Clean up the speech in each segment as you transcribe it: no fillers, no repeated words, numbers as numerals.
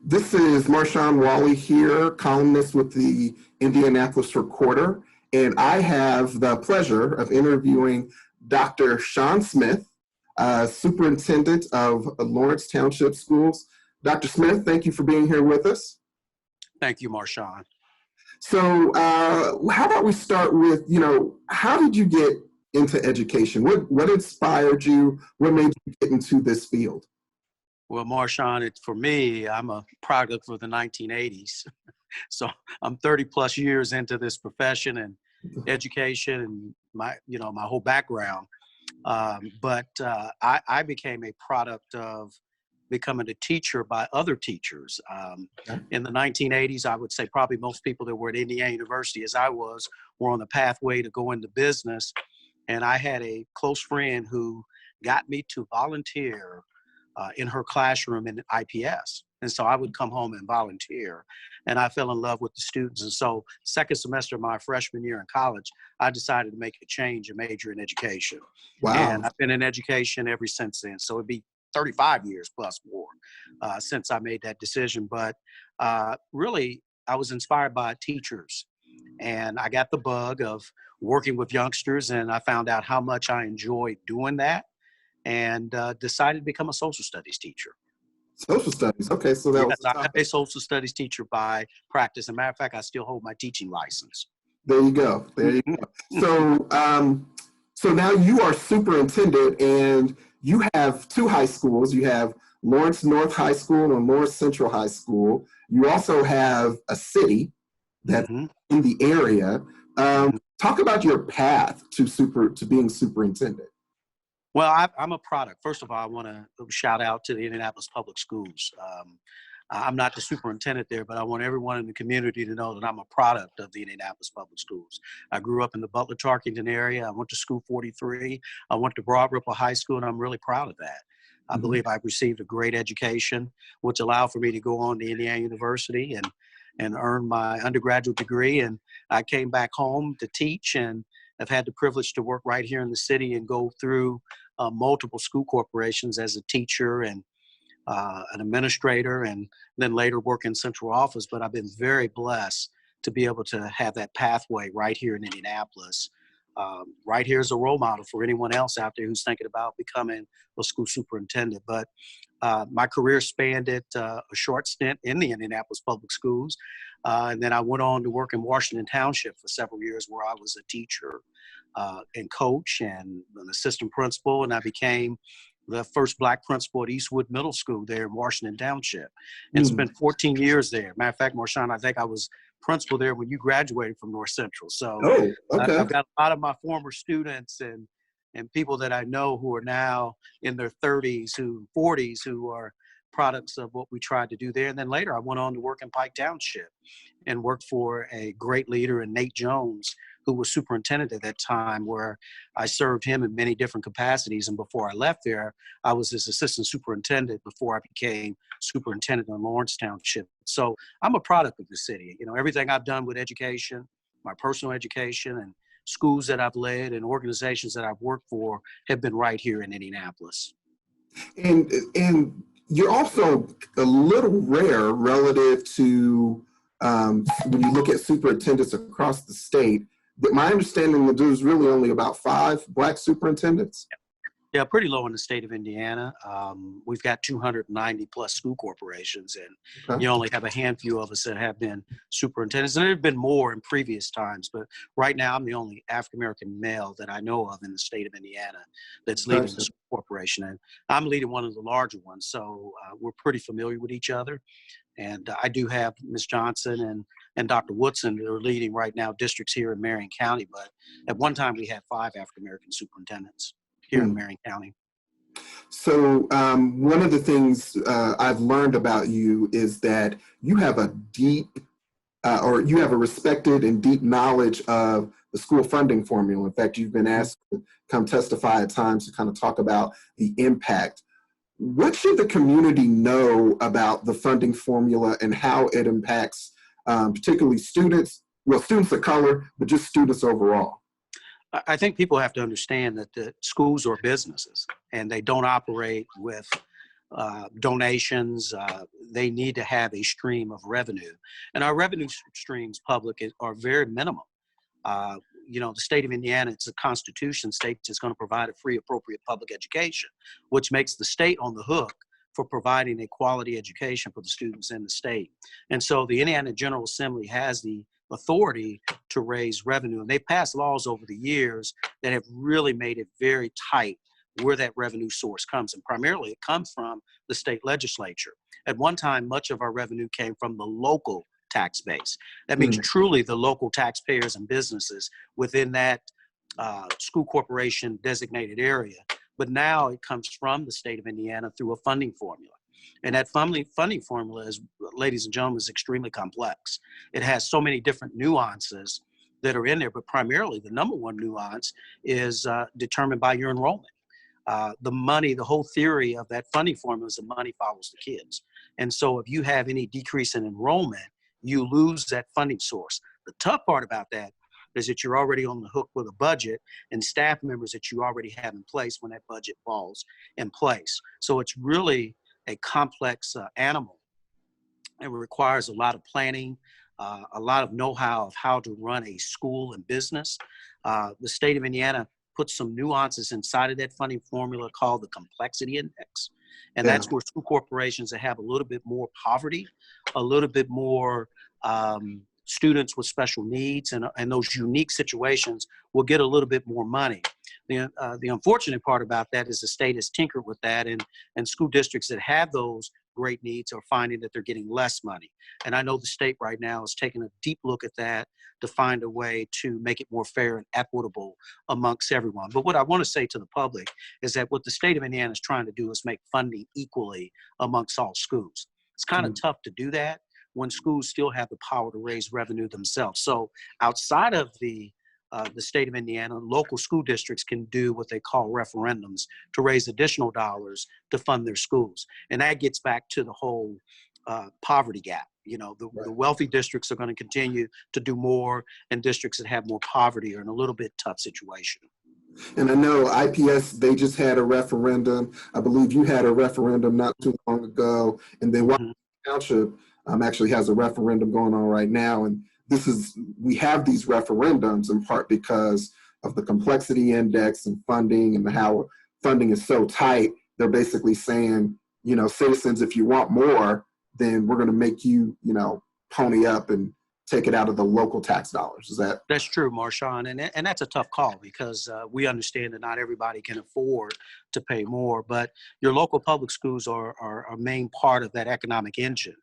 This is Marshawn Wolley here, columnist with the Indianapolis Recorder, and I have the pleasure of interviewing Dr. Shawn Smith, Superintendent of Lawrence Township Schools. Dr. Smith, thank you for being here with us. Thank you, Marshawn. So how about we start with, how did you get into education? What inspired you? What made you get into this field? Well, Marshawn, for me, I'm a product of the 1980s. So I'm 30 plus years into this profession and education and my whole background. But I became a product of becoming a teacher by other teachers. In the 1980s, I would say probably most people that were at Indiana University, as I was, were on the pathway to go into business. And I had a close friend who got me to volunteer in her classroom in IPS. And so I would come home and volunteer. And I fell in love with the students. And so second semester of my freshman year in college, I decided to make a change and major in education. Wow. And I've been in education ever since then. So it'd be 35 years plus more since I made that decision. But really, I was inspired by teachers. And I got the bug of working with youngsters, and I found out how much I enjoyed doing that, and decided to become a social studies teacher. Social studies, okay. So that was I'm a social studies teacher by practice. As a matter of fact, I still hold my teaching license. There you go. There you go. So now you are superintendent, and you have two high schools. You have Lawrence North High School and Lawrence Central High School. You also have a city that's in the area. Talk about your path to being superintendent. Well, I'm a product. First of all, I want to shout out to the Indianapolis Public Schools. I'm not the superintendent there, but I want everyone in the community to know that I'm a product of the Indianapolis Public Schools. I grew up in the Butler-Tarkington area. I went to School 43. I went to Broad Ripple High School, and I'm really proud of that. I believe I've received a great education, which allowed for me to go on to Indiana University and earn my undergraduate degree. And I came back home to teach, and I've had the privilege to work right here in the city and go through multiple school corporations as a teacher and an administrator, and then later work in central office. But I've been very blessed to be able to have that pathway right here in Indianapolis. Right here is a role model for anyone else out there who's thinking about becoming a school superintendent. But my career spanned a short stint in the Indianapolis Public Schools. And then I went on to work in Washington Township for several years, where I was a teacher and coach and an assistant principal. And I became the first Black principal at Eastwood Middle School there in Washington Township. And spent 14 years there. Matter of fact, Marshawn, I think I was principal there when you graduated from North Central. So I've got a lot of my former students and people that I know who are now in their 30s, 40s, who are products of what we tried to do there. And then later I went on to work in Pike Township and worked for a great leader in Nate Jones, who was superintendent at that time, where I served him in many different capacities. And before I left there, I was his assistant superintendent before I became superintendent in Lawrence Township. So I'm a product of the city. Everything I've done with education, my personal education, and schools that I've led and organizations that I've worked for have been right here in Indianapolis. And you're also a little rare relative to when you look at superintendents across the state. My understanding that there's really only about 5 Black superintendents. Yeah, pretty low in the state of Indiana. We've got 290 plus school corporations, and you only have a handful of us that have been superintendents. And there have been more in previous times, but right now I'm the only African-American male that I know of in the state of Indiana that's leading the school corporation. And I'm leading one of the larger ones, so we're pretty familiar with each other. And I do have Ms. Johnson and Dr. Woodson that are leading right now districts here in Marion County, but at one time we had 5 African-American superintendents here in Marion County. So one of the things I've learned about you is that you have a deep, or you have a respected and deep knowledge of the school funding formula. In fact, you've been asked to come testify at times to kind of talk about the impact. What should the community know about the funding formula and how it impacts particularly students of color, but just students overall? I think people have to understand that the schools are businesses, and they don't operate with donations. They need to have a stream of revenue. And our revenue streams, public, are very minimal. The state of Indiana, it's a constitution, states it's going to provide a free, appropriate public education, which makes the state on the hook for providing a quality education for the students in the state. And so the Indiana General Assembly has the authority to raise revenue. And they passed laws over the years that have really made it very tight where that revenue source comes. And primarily it comes from the state legislature. At one time, much of our revenue came from the local tax base. That means truly the local taxpayers and businesses within that school corporation designated area. But now it comes from the state of Indiana through a funding formula. And that funding formula is, ladies and gentlemen, is extremely complex. It has so many different nuances that are in there, but primarily the number one nuance is determined by your enrollment. The money, the whole theory of that funding formula is the money follows the kids. And so if you have any decrease in enrollment, you lose that funding source. The tough part about that is that you're already on the hook with a budget and staff members that you already have in place when that budget falls in place. So it's really a complex animal. It requires a lot of planning, a lot of know-how of how to run a school and business. The state of Indiana puts some nuances inside of that funding formula called the complexity index. And that's where school corporations that have a little bit more poverty, a little bit more students with special needs and those unique situations will get a little bit more money. The unfortunate part about that is the state has tinkered with that, and school districts that have those great needs are finding that they're getting less money. And I know the state right now is taking a deep look at that to find a way to make it more fair and equitable amongst everyone. But what I want to say to the public is that what the state of Indiana is trying to do is make funding equally amongst all schools. It's kind of tough to do that when schools still have the power to raise revenue themselves. So outside of the state of Indiana, local school districts can do what they call referendums to raise additional dollars to fund their schools. And that gets back to the whole poverty gap. The wealthy districts are going to continue to do more, and districts that have more poverty are in a little bit tough situation. And I know IPS, they just had a referendum. I believe you had a referendum not too long ago. And then Township actually has a referendum going on right now. And we have these referendums in part because of the complexity index and funding and how funding is so tight. They're basically saying, citizens, if you want more, then we're going to make you, pony up and take it out of the local tax dollars. That's true, Marshawn, and that's a tough call because we understand that not everybody can afford to pay more, but your local public schools are a main part of that economic engine.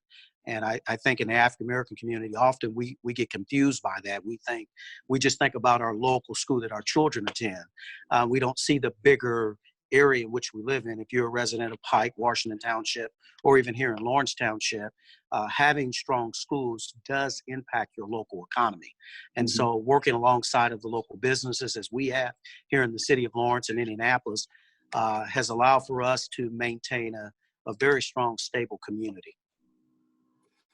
And I think in the African American community, often we get confused by that. We just think about our local school that our children attend. We don't see the bigger area in which we live in. If you're a resident of Pike, Washington Township, or even here in Lawrence Township, having strong schools does impact your local economy. And so working alongside of the local businesses as we have here in the city of Lawrence and Indianapolis has allowed for us to maintain a very strong, stable community.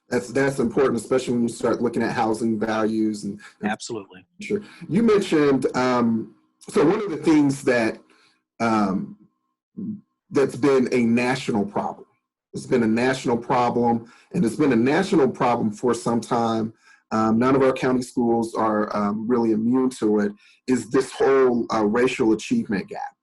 That's important, especially when you start looking at housing values. And absolutely. Sure. You mentioned, so one of the things that that's been a national problem. It's been a national problem, and it's been a national problem for some time. None of our county schools are really immune to it, is this whole racial achievement gap.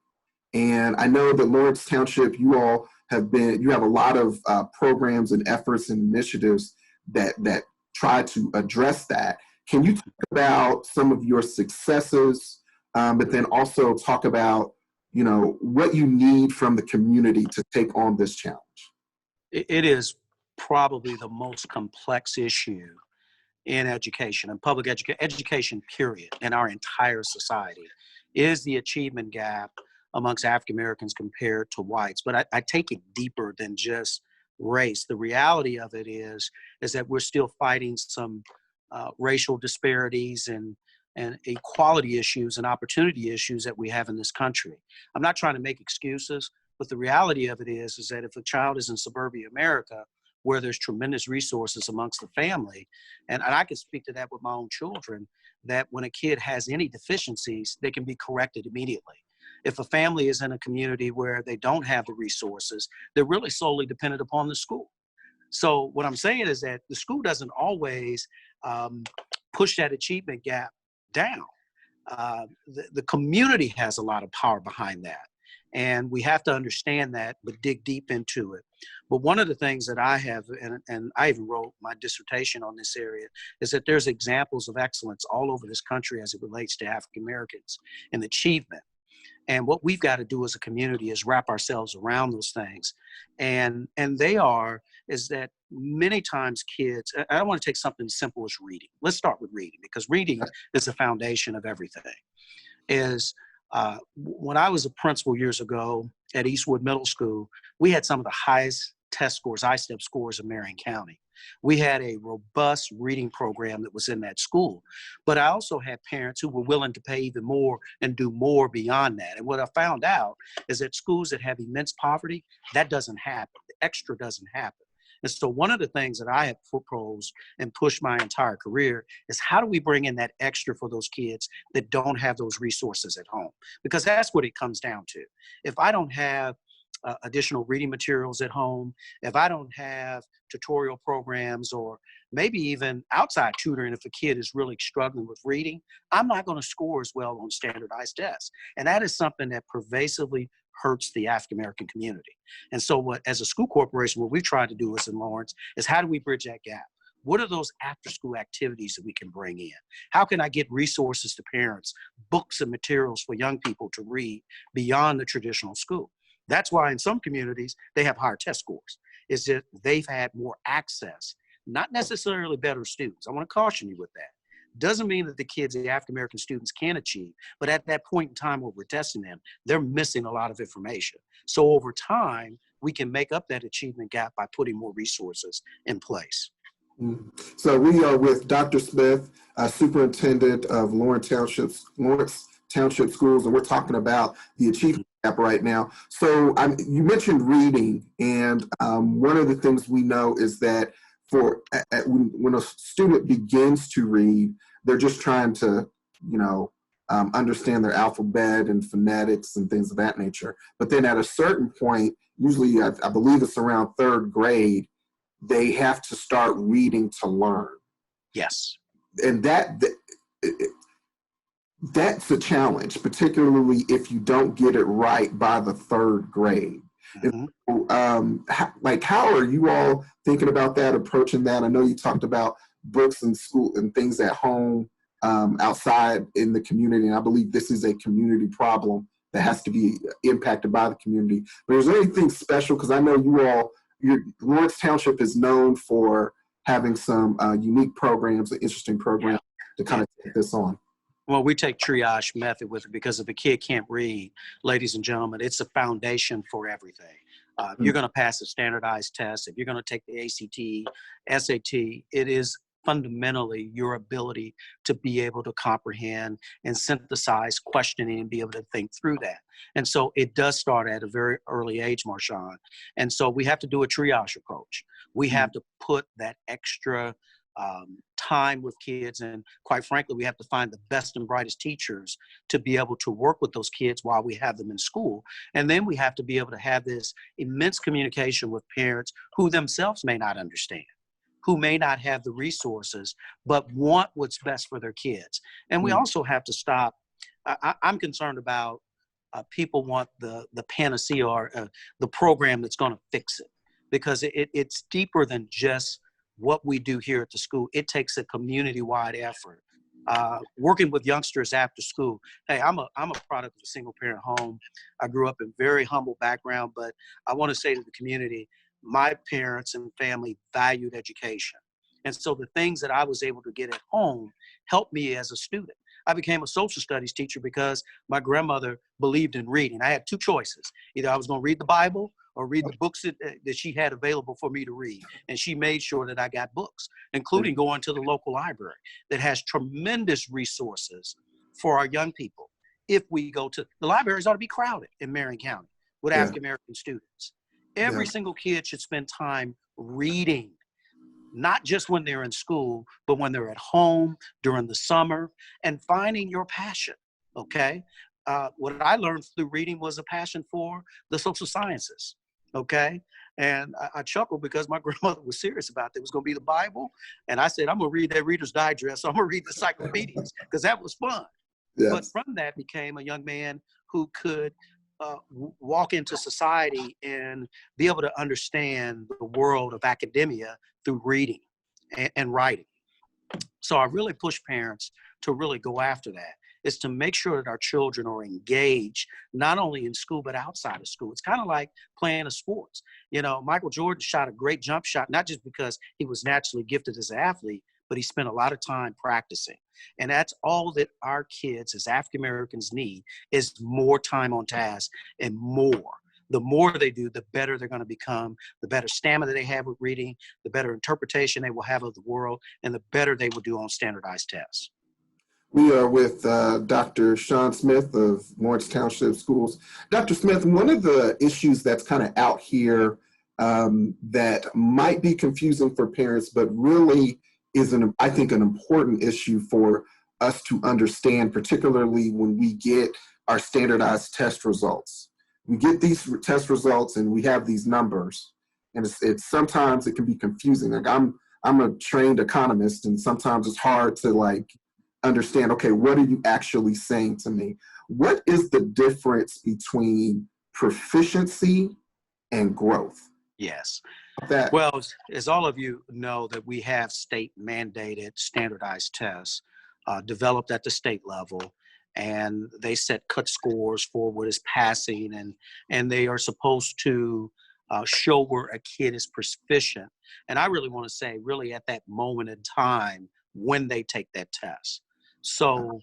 And I know that Lawrence Township, you have a lot of programs and efforts and initiatives that try to address that. Can you talk about some of your successes, but then also talk about, what you need from the community to take on this challenge? It is probably the most complex issue in education and public education, period, in our entire society, is the achievement gap amongst African Americans compared to whites. But I take it deeper than just race. The reality of it is that we're still fighting some racial disparities and equality issues and opportunity issues that we have in this country. I'm not trying to make excuses, but the reality of it is that if a child is in suburbia America, where there's tremendous resources amongst the family, and I can speak to that with my own children, that when a kid has any deficiencies, they can be corrected immediately. If a family is in a community where they don't have the resources, they're really solely dependent upon the school. So what I'm saying is that the school doesn't always push that achievement gap down. The community has a lot of power behind that. And we have to understand that, but dig deep into it. But one of the things that I have, and I even wrote my dissertation on this area, is that there's examples of excellence all over this country as it relates to African Americans and achievement. And what we've got to do as a community is wrap ourselves around those things. And is that many times kids, I don't want to take something as simple as reading. Let's start with reading, because reading is the foundation of everything. When I was a principal years ago at Eastwood Middle School, we had some of the highest test scores, ISTEP scores in Marion County. We had a robust reading program that was in that school. But I also had parents who were willing to pay even more and do more beyond that. And what I found out is that schools that have immense poverty, that doesn't happen. The extra doesn't happen. And so one of the things that I have proposed and pushed my entire career is, how do we bring in that extra for those kids that don't have those resources at home? Because that's what it comes down to. If I don't have additional reading materials at home, if I don't have tutorial programs, or maybe even outside tutoring, if a kid is really struggling with reading, I'm not going to score as well on standardized tests. And that is something that pervasively hurts the African American community. And so as a school corporation, what we've tried to do in Lawrence is, how do we bridge that gap? What are those after school activities that we can bring in? How can I get resources to parents, books and materials for young people to read beyond the traditional school? That's why in some communities, they have higher test scores, is that they've had more access, not necessarily better students. I want to caution you with that. Doesn't mean that the African American students can achieve, but at that point in time where we're testing them, they're missing a lot of information. So over time, we can make up that achievement gap by putting more resources in place. So we are with Dr. Smith, Superintendent of Lawrence Township Schools, and we're talking about the achievement gap right now. So you mentioned reading, and one of the things we know is that when a student begins to read, they're just trying to, understand their alphabet and phonetics and things of that nature. But then at a certain point, usually I believe it's around third grade, they have to start reading to learn. Yes. And that's a challenge, particularly if you don't get it right by the third grade. Mm-hmm. How are you all thinking about that, approaching that? I know you talked about books and school and things at home, outside in the community, and I believe this is a community problem that has to be impacted by the community. But is there anything special? Because I know Lawrence Township is known for having some unique programs, interesting programs to kind of take this on. Well, we take triage method with it, because if a kid can't read, ladies and gentlemen, it's a foundation for everything. You're going to pass a standardized test. If you're going to take the ACT, SAT, it is fundamentally your ability to be able to comprehend and synthesize questioning and be able to think through that. And so it does start at a very early age, Marshawn. And so we have to do a triage approach. We have to put that extra time with kids, and quite frankly, we have to find the best and brightest teachers to be able to work with those kids while we have them in school. And then we have to be able to have this immense communication with parents who themselves may not understand, who may not have the resources, but want what's best for their kids. And we also have to stop. I'm concerned about people want the panacea or the program that's going to fix it, because it's deeper than just what we do here at the school. It takes a community-wide effort. Working with youngsters after school. Hey, I'm a product of a single-parent home. I grew up in a very humble background, but I want to say to the community, my parents and family valued education. And so the things that I was able to get at home helped me as a student. I became a social studies teacher because my grandmother believed in reading. I had two choices. Either I was going to read the Bible or read the books that she had available for me to read. And she made sure that I got books, including going to the local library that has tremendous resources for our young people. If we go to the libraries, ought to be crowded in Marion County with African American students. Every single kid should spend time reading, not just when they're in school, but when they're at home, during the summer, and finding your passion, okay? what I learned through reading was a passion for the social sciences. Okay. And I chuckled because my grandmother was serious about it. It was going to be the Bible. And I said, I'm going to read that Reader's Digest. So I'm going to read the encyclopedias because that was fun. Yes. But from that became a young man who could walk into society and be able to understand the world of academia through reading and writing. So I really push parents to really go after that, is to make sure that our children are engaged, not only in school, but outside of school. It's kind of like playing a sports. You know, Michael Jordan shot a great jump shot, not just because he was naturally gifted as an athlete, but he spent a lot of time practicing. And that's all that our kids as African Americans need, is more time on task and more. The more they do, the better they're going to become, the better stamina they have with reading, the better interpretation they will have of the world, and the better they will do on standardized tests. We are with Dr. Shawn Smith of Lawrence Township Schools. Dr. Smith, one of the issues that's kind of out here that might be confusing for parents, but really is, I think, an important issue for us to understand, particularly when we get our standardized test results. We get these test results and we have these numbers, and it's sometimes it can be confusing. Like I'm a trained economist, and sometimes it's hard to like understand, okay, what are you actually saying to me? What is the difference between proficiency and growth? Yes. That, Well, as all of you know, that we have state mandated standardized tests developed at the state level, and they set cut scores for what is passing, and they are supposed to show where a kid is proficient. And I really want to say, really at that moment in time when they take that test. So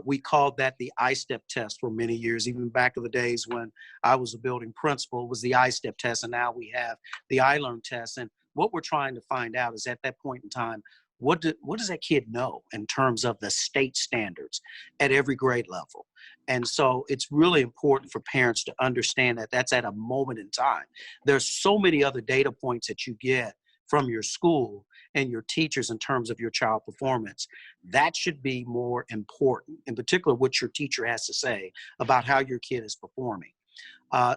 we called that the I-STEP test for many years, even back in the days when I was a building principal, was the I-STEP test. And now we have the I-Learn test. And what we're trying to find out is, at that point in time, what does that kid know in terms of the state standards at every grade level? And so it's really important for parents to understand that that's at a moment in time. There's so many other data points that you get from your school and your teachers in terms of your child performance. That should be more important, in particular what your teacher has to say about how your kid is performing.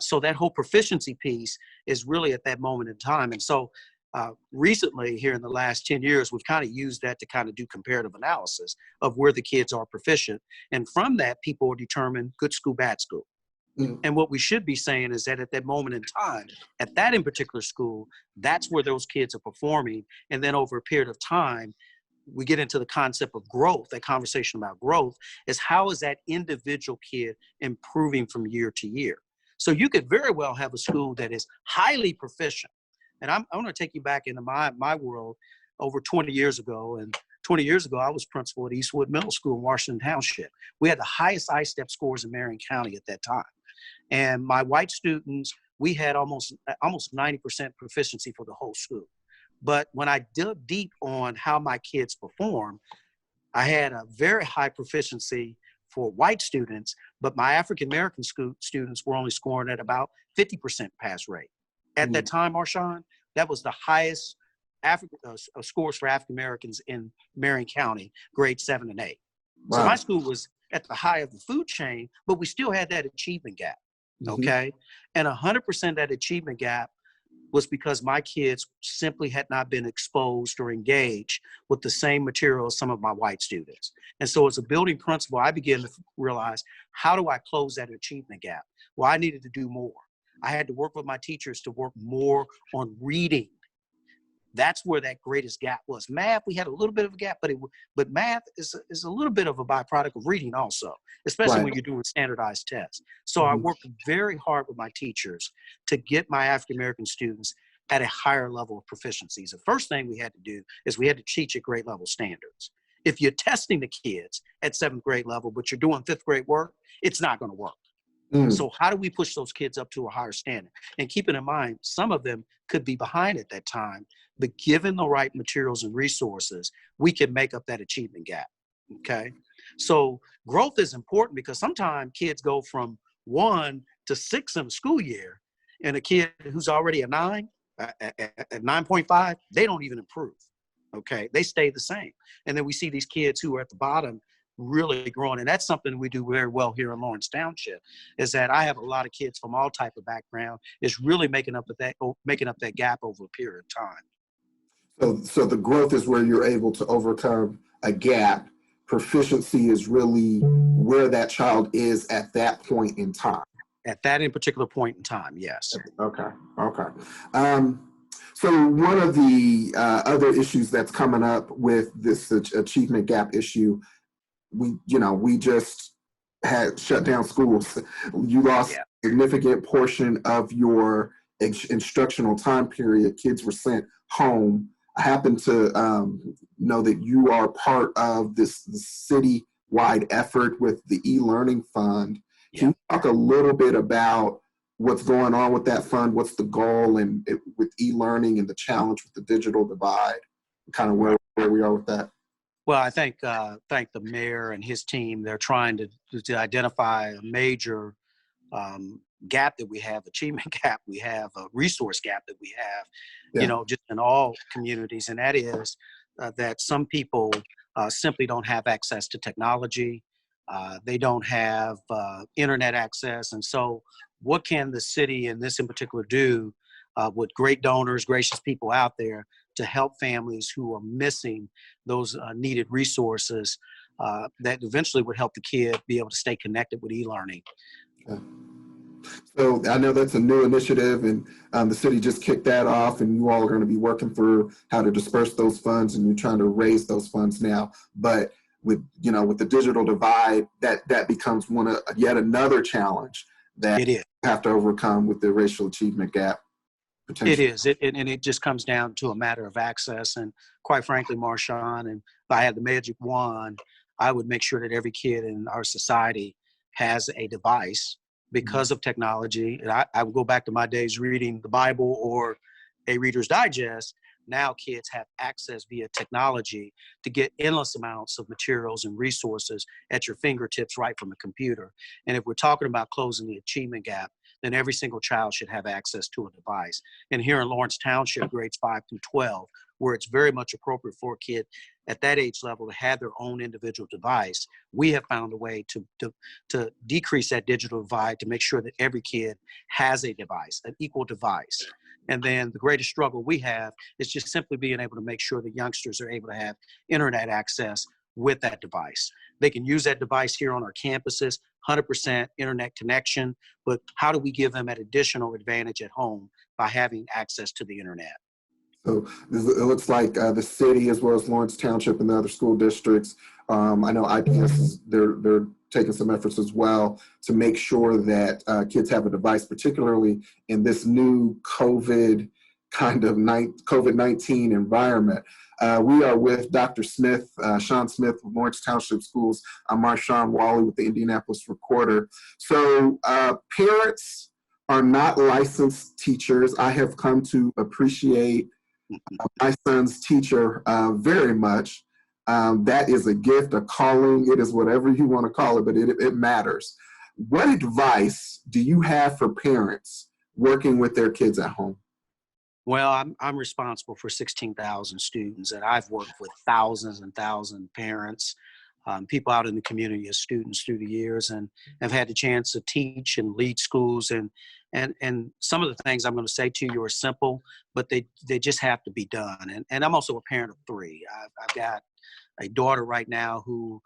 So that whole proficiency piece is really at that moment in time. And so recently, here in the last 10 years, we've kind of used that to kind of do comparative analysis of where the kids are proficient. And from that, people determine good school, bad school. Mm. And what we should be saying is that at that moment in time, at that in particular school, that's where those kids are performing. And then over a period of time, we get into the concept of growth. That conversation about growth is, how is that individual kid improving from year to year? So you could very well have a school that is highly proficient. And I'm going to take you back into my world over 20 years ago. And 20 years ago, I was principal at Eastwood Middle School in Washington Township. We had the highest I-STEP scores in Marion County at that time. And my white students, we had almost 90% proficiency for the whole school. But when I dug deep on how my kids perform, I had a very high proficiency for white students, but my African-American students were only scoring at about 50% pass rate. At that time, Marshawn, that was the highest scores for African-Americans in Marion County, grades 7 and 8. Wow. So my school was at the high of the food chain, but we still had that achievement gap, okay? And 100% that achievement gap was because my kids simply had not been exposed or engaged with the same material as some of my white students. And so as a building principal, I began to realize, how do I close that achievement gap? Well, I needed to do more. I had to work with my teachers to work more on reading. That's where that greatest gap was. Math, we had a little bit of a gap, but math is a little bit of a byproduct of reading also, especially when you're doing standardized tests. So I worked very hard with my teachers to get my African-American students at a higher level of proficiencies. The first thing we had to do is we had to teach at grade level standards. If you're testing the kids at 7th grade level, but you're doing 5th grade work, it's not going to work. So how do we push those kids up to a higher standard? And keeping in mind, some of them could be behind at that time, but given the right materials and resources, we can make up that achievement gap, okay? So growth is important, because sometimes kids go from 1 to 6 in a school year, and a kid who's already a 9, at 9.5, they don't even improve, okay? They stay the same. And then we see these kids who are at the bottom really growing. And that's something we do very well here in Lawrence Township, is that I have a lot of kids from all type of background. It's really making up that gap over a period of time. So the growth is where you're able to overcome a gap. Proficiency is really where that child is at that point in time. At that in particular point in time, yes. Okay. So one of the other issues that's coming up with this achievement gap issue, we just had shut down schools. You lost a significant portion of your instructional time period. Kids were sent home. I happen to know that you are part of this city-wide effort with the e-learning fund. Can you talk a little bit about what's going on with that fund? What's the goal and with e-learning and the challenge with the digital divide? Kind of where we are with that. Well, I thank the mayor and his team. They're trying to identify a major gap that we have, achievement gap we have, a resource gap that we have, just in all communities. And that is that some people simply don't have access to technology. They don't have internet access. And so what can the city and this in particular do with great donors, gracious people out there to help families who are missing those needed resources that eventually would help the kid be able to stay connected with e-learning. Okay. So I know that's a new initiative, and the city just kicked that off, and you all are going to be working for how to disperse those funds, and you're trying to raise those funds now. But with the digital divide, that becomes yet another challenge that you have to overcome with the racial achievement gap. It is, and it just comes down to a matter of access. And quite frankly, Marshawn, and if I had the magic wand, I would make sure that every kid in our society has a device because of technology. And I would go back to my days reading the Bible or a Reader's Digest. Now kids have access via technology to get endless amounts of materials and resources at your fingertips right from a computer. And if we're talking about closing the achievement gap, then every single child should have access to a device. And here in Lawrence Township, grades 5 through 12, where it's very much appropriate for a kid at that age level to have their own individual device, we have found a way to decrease that digital divide to make sure that every kid has a device, an equal device. And then the greatest struggle we have is just simply being able to make sure that youngsters are able to have internet access with that device. They can use that device here on our campuses, 100% internet connection, but how do we give them that additional advantage at home by having access to the internet? So it looks like the city, as well as Lawrence Township and the other school districts, I know IPS, they're taking some efforts as well to make sure that kids have a device, particularly in this new COVID-19 environment. We are with Dr. Smith, Shawn Smith with Lawrence Township Schools. I'm Marshawn Wolley with the Indianapolis Recorder. So parents are not licensed teachers. I have come to appreciate my son's teacher very much. That is a gift, a calling. It is whatever you want to call it, but it matters. What advice do you have for parents working with their kids at home? Well, I'm responsible for 16,000 students, and I've worked with thousands and thousands of parents, people out in the community as students through the years, and have had the chance to teach and lead schools. And some of the things I'm going to say to you are simple, but they just have to be done. And I'm also a parent of 3. I've got a daughter right now who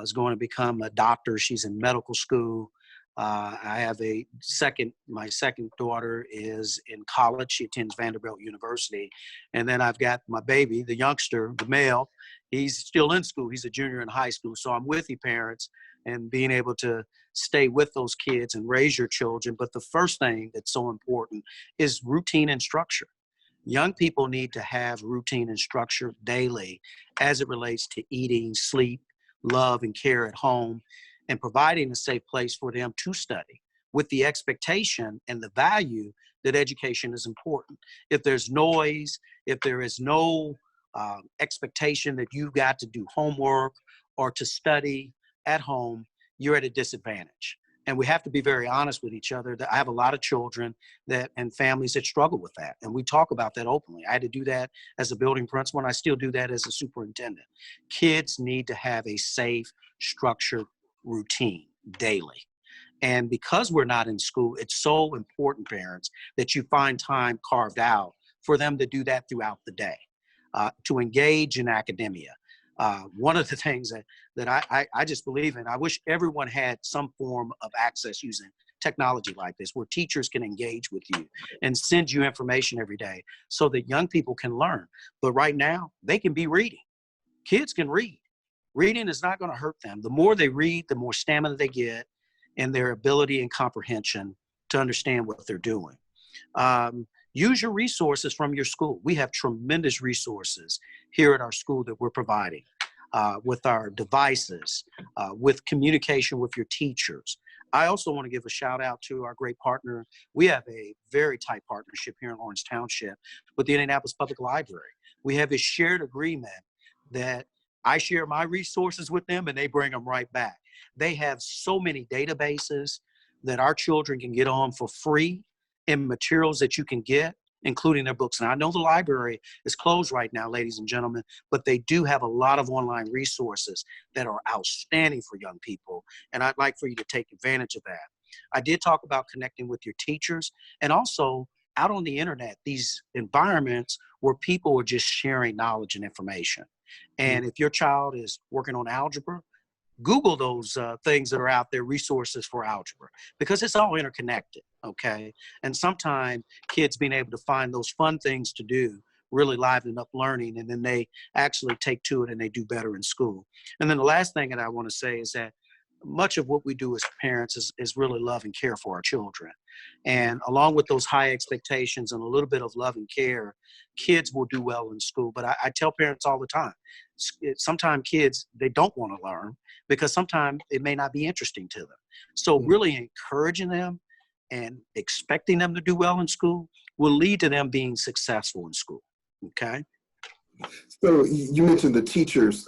is going to become a doctor. She's in medical school. I have my second daughter is in college. She attends Vanderbilt University. And then I've got my baby, the youngster, the male. He's still in school. He's a junior in high school. So I'm with you parents and being able to stay with those kids and raise your children. But the first thing that's so important is routine and structure. Young people need to have routine and structure daily as it relates to eating, sleep, love, and care at home, and providing a safe place for them to study with the expectation and the value that education is important. If there's noise, if there is no expectation that you've got to do homework or to study at home, you're at a disadvantage. And we have to be very honest with each other. That I have a lot of children and families that struggle with that. And we talk about that openly. I had to do that as a building principal, and I still do that as a superintendent. Kids need to have a safe, structured routine daily. And because we're not in school, it's so important, parents, that you find time carved out for them to do that throughout the day, to engage in academia. One of the things that I just believe in, I wish everyone had some form of access using technology like this, where teachers can engage with you and send you information every day so that young people can learn. But right now, they can be reading. Kids can read. Reading is not going to hurt them. The more they read, the more stamina they get and their ability and comprehension to understand what they're doing. Use your resources from your school. We have tremendous resources here at our school that we're providing with our devices, with communication with your teachers. I also want to give a shout out to our great partner. We have a very tight partnership here in Lawrence Township with the Indianapolis Public Library. We have a shared agreement that I share my resources with them and they bring them right back. They have so many databases that our children can get on for free and materials that you can get, including their books. And I know the library is closed right now, ladies and gentlemen, but they do have a lot of online resources that are outstanding for young people. And I'd like for you to take advantage of that. I did talk about connecting with your teachers and also out on the internet, these environments where people are just sharing knowledge and information. And if your child is working on algebra, Google those things that are out there, resources for algebra, because it's all interconnected, okay? And sometimes kids being able to find those fun things to do really liven up learning, and then they actually take to it and they do better in school. And then the last thing that I want to say is that much of what we do as parents is really love and care for our children. And along with those high expectations and a little bit of love and care, kids will do well in school. But I tell parents all the time, sometimes kids, they don't want to learn because sometimes it may not be interesting to them. So really encouraging them and expecting them to do well in school will lead to them being successful in school, okay? So you mentioned the teachers.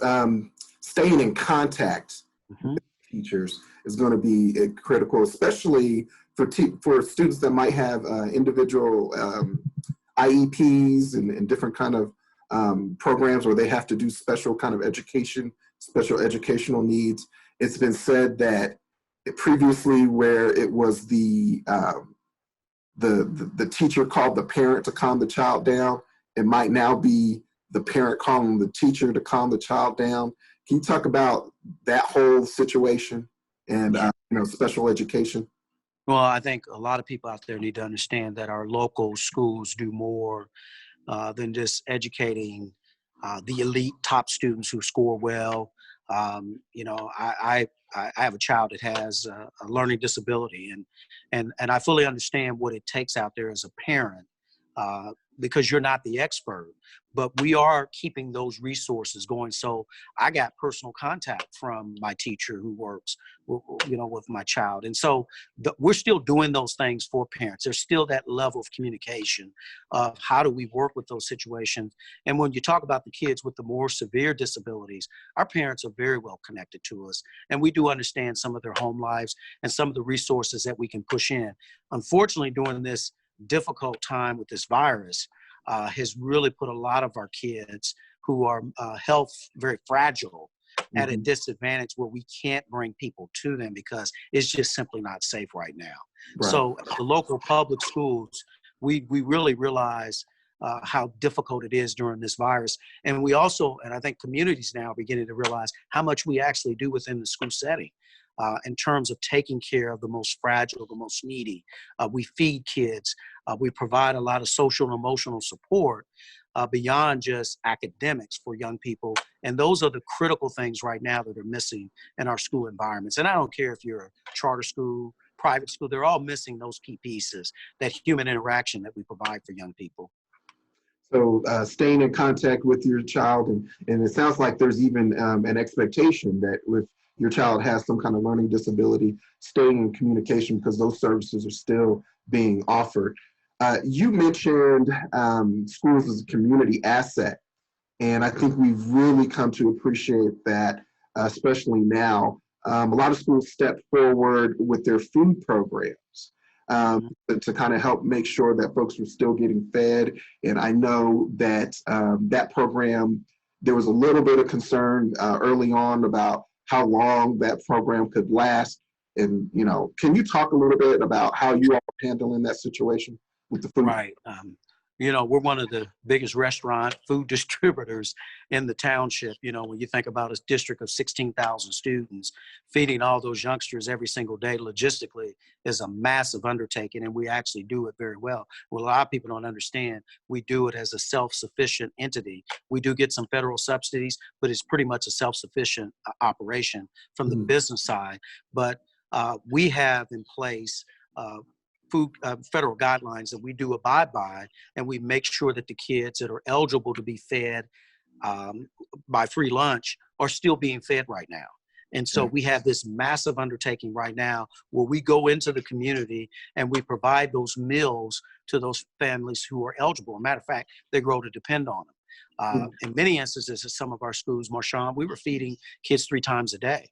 Staying in contact with teachers is going to be critical, especially for students that might have individual IEPs and different kind of programs where they have to do special kind of education, special educational needs. It's been said that previously where it was the teacher called the parent to calm the child down, it might now be the parent calling the teacher to calm the child down. Can you talk about that whole situation and special education? Well, I think a lot of people out there need to understand that our local schools do more than just educating the elite top students who score well. I have a child that has a learning disability, and I fully understand what it takes out there as a parent because you're not the expert, but we are keeping those resources going. So I got personal contact from my teacher who works, with my child. And so we're still doing those things for parents. There's still that level of communication of how do we work with those situations. And when you talk about the kids with the more severe disabilities, our parents are very well connected to us. And we do understand some of their home lives and some of the resources that we can push in. Unfortunately, during this difficult time with this virus, has really put a lot of our kids who are health very fragile at a disadvantage where we can't bring people to them because it's just simply not safe right now. Right. So the local public schools, we really realize how difficult it is during this virus. And we also, and I think communities now are beginning to realize how much we actually do within the school setting. In terms of taking care of the most fragile, the most needy. We feed kids. We provide a lot of social and emotional support beyond just academics for young people. And those are the critical things right now that are missing in our school environments. And I don't care if you're a charter school, private school, they're all missing those key pieces, that human interaction that we provide for young people. So staying in contact with your child, and it sounds like there's even an expectation that with your child has some kind of learning disability, staying in communication because those services are still being offered. You mentioned schools as a community asset, and I think we've really come to appreciate that, especially now a lot of schools stepped forward with their food programs to kind of help make sure that folks were still getting fed. And I know that that program, there was a little bit of concern early on about how long that program could last. And, you know, can you talk a little bit about how you are handling that situation with the food? Right. You know, we're one of the biggest restaurant food distributors in the township. You know, when you think about a district of 16,000 students, feeding all those youngsters every single day logistically is a massive undertaking, and we actually do it very well. Well, a lot of people don't understand we do it as a self-sufficient entity. We do get some federal subsidies, but it's pretty much a self-sufficient operation from the business side. But we have in place food federal guidelines that we do abide by, and we make sure that the kids that are eligible to be fed by free lunch are still being fed right now. And so we have this massive undertaking right now where we go into the community and we provide those meals to those families who are eligible. As a matter of fact, they grow to depend on them. In many instances at some of our schools, Marshawn, we were feeding kids 3 times a day.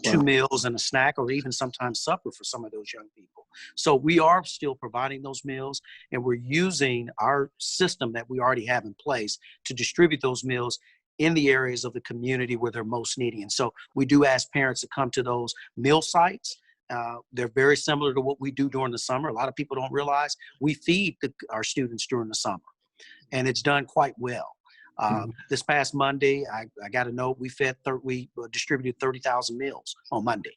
2 meals and a snack, or even sometimes supper for some of those young people. So we are still providing those meals, and we're using our system that we already have in place to distribute those meals in the areas of the community where they're most needy. And so we do ask parents to come to those meal sites. They're very similar to what we do during the summer. A lot of people don't realize we feed our students during the summer, and it's done quite well. This past Monday, I got a note. We distributed 30,000 meals on Monday.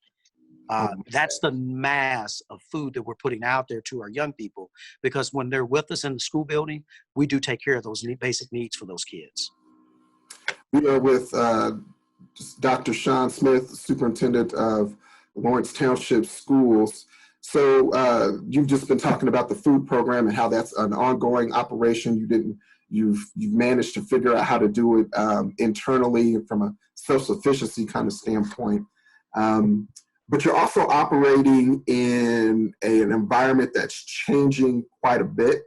That's the mass of food that we're putting out there to our young people, because when they're with us in the school building, we do take care of those basic needs for those kids. We are with Dr. Shawn Smith, Superintendent of Lawrence Township Schools. So you've just been talking about the food program and how that's an ongoing operation. You've managed to figure out how to do it internally from a self-sufficiency kind of standpoint. But you're also operating in an environment that's changing quite a bit.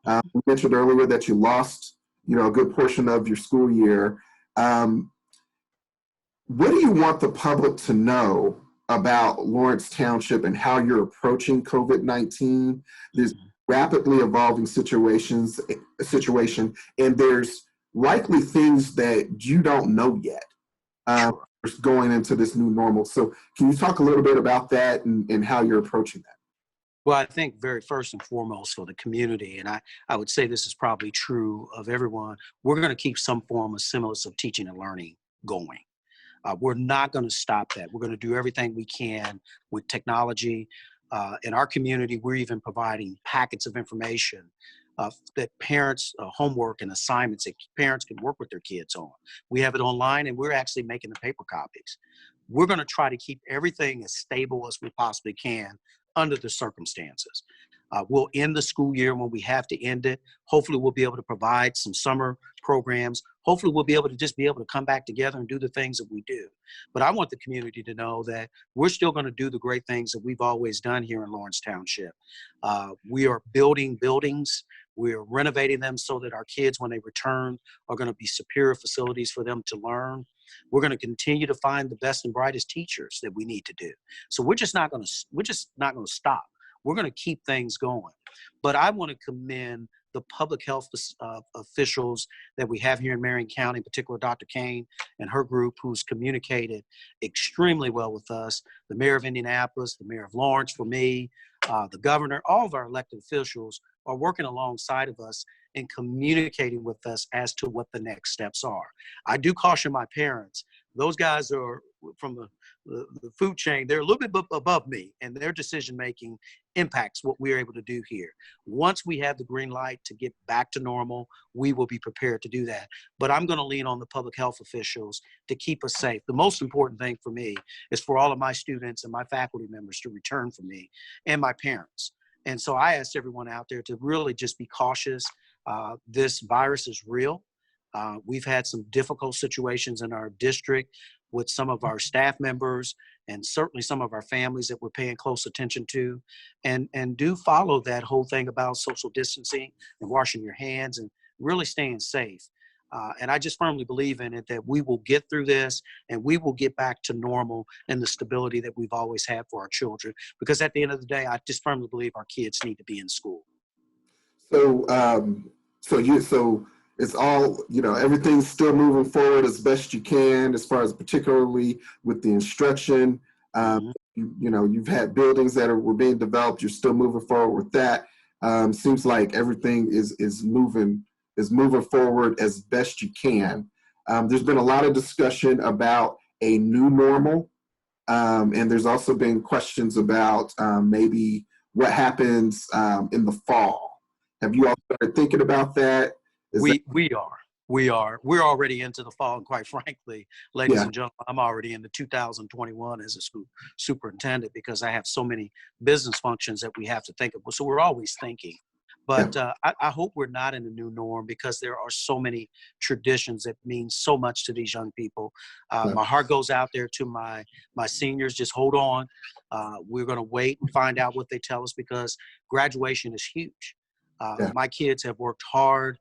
We mentioned earlier that you lost, a good portion of your school year. What do you want the public to know about Lawrence Township and how you're approaching COVID-19? There's rapidly evolving situation, and there's likely things that you don't know yet going into this new normal. So can you talk a little bit about that and how you're approaching that? Well, I think very first and foremost for the community, and I would say this is probably true of everyone, we're going to keep some form of semblance of teaching and learning going. We're not going to stop that. We're going to do everything we can with technology. In our community, we're even providing packets of information that parents, homework and assignments that parents can work with their kids on. We have it online, and we're actually making the paper copies. We're going to try to keep everything as stable as we possibly can under the circumstances. We'll end the school year when we have to end it. Hopefully we'll be able to provide some summer programs. Hopefully we'll be able to come back together and do the things that we do. But I want the community to know that we're still going to do the great things that we've always done here in Lawrence Township. We are building buildings. We're renovating them so that our kids, when they return, are going to be superior facilities for them to learn. We're going to continue to find the best and brightest teachers that we need to do. So we're just not going to stop. We're going to keep things going. But I want to commend the public health officials that we have here in Marion County, in particular Dr. Kane and her group, who's communicated extremely well with us, the mayor of Indianapolis, the mayor of Lawrence for me, the governor, all of our elected officials are working alongside of us and communicating with us as to what the next steps are. I do caution my parents. Those guys are from the food chain. They're a little bit above me, and their decision-making impacts what we're able to do here. Once we have the green light to get back to normal, we will be prepared to do that. But I'm going to lean on the public health officials to keep us safe. The most important thing for me is for all of my students and my faculty members to return for me and my parents. And so I ask everyone out there to really just be cautious. This virus is real. We've had some difficult situations in our district with some of our staff members and certainly some of our families that we're paying close attention to, and do follow that whole thing about social distancing and washing your hands and really staying safe. And I just firmly believe in it that we will get through this and we will get back to normal and the stability that we've always had for our children. Because at the end of the day, I just firmly believe our kids need to be in school. So, so it's all, everything's still moving forward as best you can, as far as particularly with the instruction. Mhm. You've had buildings that were being developed. You're still moving forward with that. Seems like everything is moving forward as best you can. There's been a lot of discussion about a new normal, and there's also been questions about maybe what happens in the fall. Have you all started thinking about that? We're already into the fall, and quite frankly, ladies Yeah, and gentlemen, I'm already into 2021 as a school superintendent because I have so many business functions that we have to think of. So we're always thinking. yeah, But I hope we're not in a new norm because there are so many traditions that mean so much to these young people. yeah, My heart goes out there to my seniors. Just hold on. We're going to wait and find out what they tell us because graduation is huge. yeah. My kids have worked hard.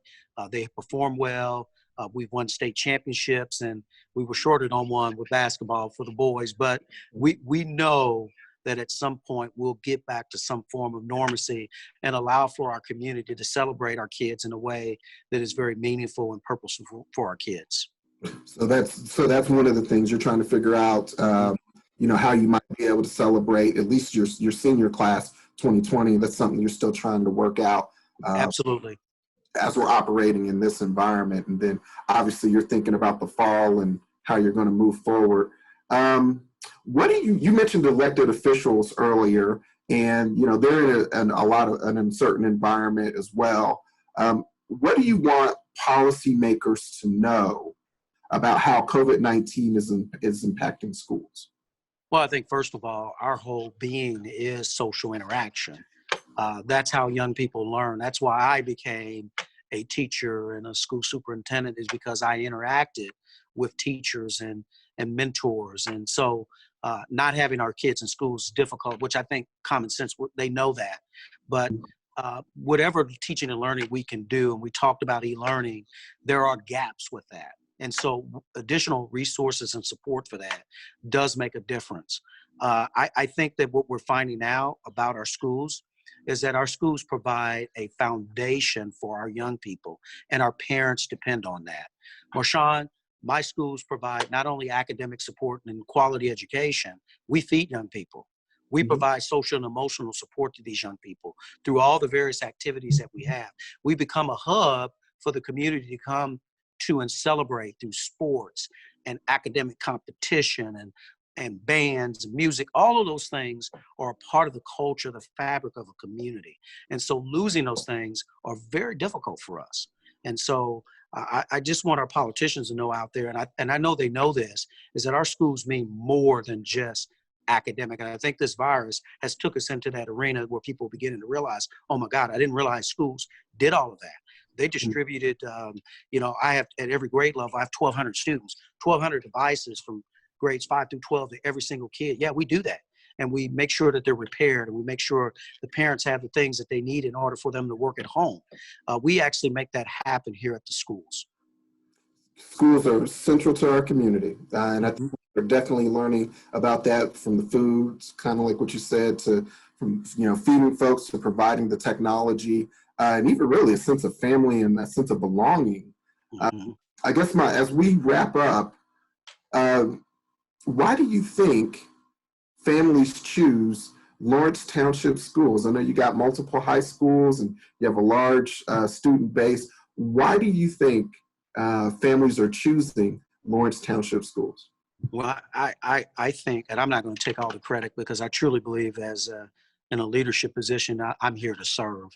They perform well. We've won state championships, and we were shorted on one with basketball for the boys. But we know that at some point we'll get back to some form of normalcy and allow for our community to celebrate our kids in a way that is very meaningful and purposeful for our kids. So that's one of the things you're trying to figure out. How you might be able to celebrate at least your senior class 2020. That's something you're still trying to work out. Absolutely. As we're operating in this environment. And then obviously you're thinking about the fall and how you're going to move forward. What do you mentioned elected officials earlier, and they're in a lot of an uncertain environment as well. What do you want policymakers to know about how COVID-19 is impacting schools? Well, I think first of all, our whole being is social interaction. That's how young people learn. That's why I became a teacher and a school superintendent, is because I interacted with teachers and mentors. And so not having our kids in school is difficult, which I think common sense, they know that. But whatever teaching and learning we can do, and we talked about e-learning, there are gaps with that. And so additional resources and support for that does make a difference. I think that what we're finding out about our schools is that our schools provide a foundation for our young people, and our parents depend on that. Marshawn, my schools provide not only academic support and quality education, we feed young people. We Mhm. provide social and emotional support to these young people through all the various activities that we have. We become a hub for the community to come to and celebrate through sports and academic competition and bands, music. All of those things are a part of the culture, the fabric of a community. And so losing those things are very difficult for us. And so I just want our politicians to know out there, and I know they know this, is that our schools mean more than just academic. And I think this virus has took us into that arena where people are beginning to realize, oh my God, I didn't realize schools did all of that. They distributed, I have at every grade level, I have 1,200 students, 1,200 devices from grades 5 through 12 to every single kid. Yeah, we do that. And we make sure that they're repaired, and we make sure the parents have the things that they need in order for them to work at home. We actually make that happen here at the schools. Schools are central to our community, and I think Mhm. we're definitely learning about that from the foods, kind of like what you said, to from feeding folks to providing the technology, and even really a sense of family and a sense of belonging. Uh, Mhm. I guess as we wrap up, uh, why do you think families choose Lawrence Township schools? I know you got multiple high schools and you have a large student base. Why do you think families are choosing Lawrence Township schools? Well, I think, and I'm not going to take all the credit because I truly believe in a leadership position, I'm here to serve.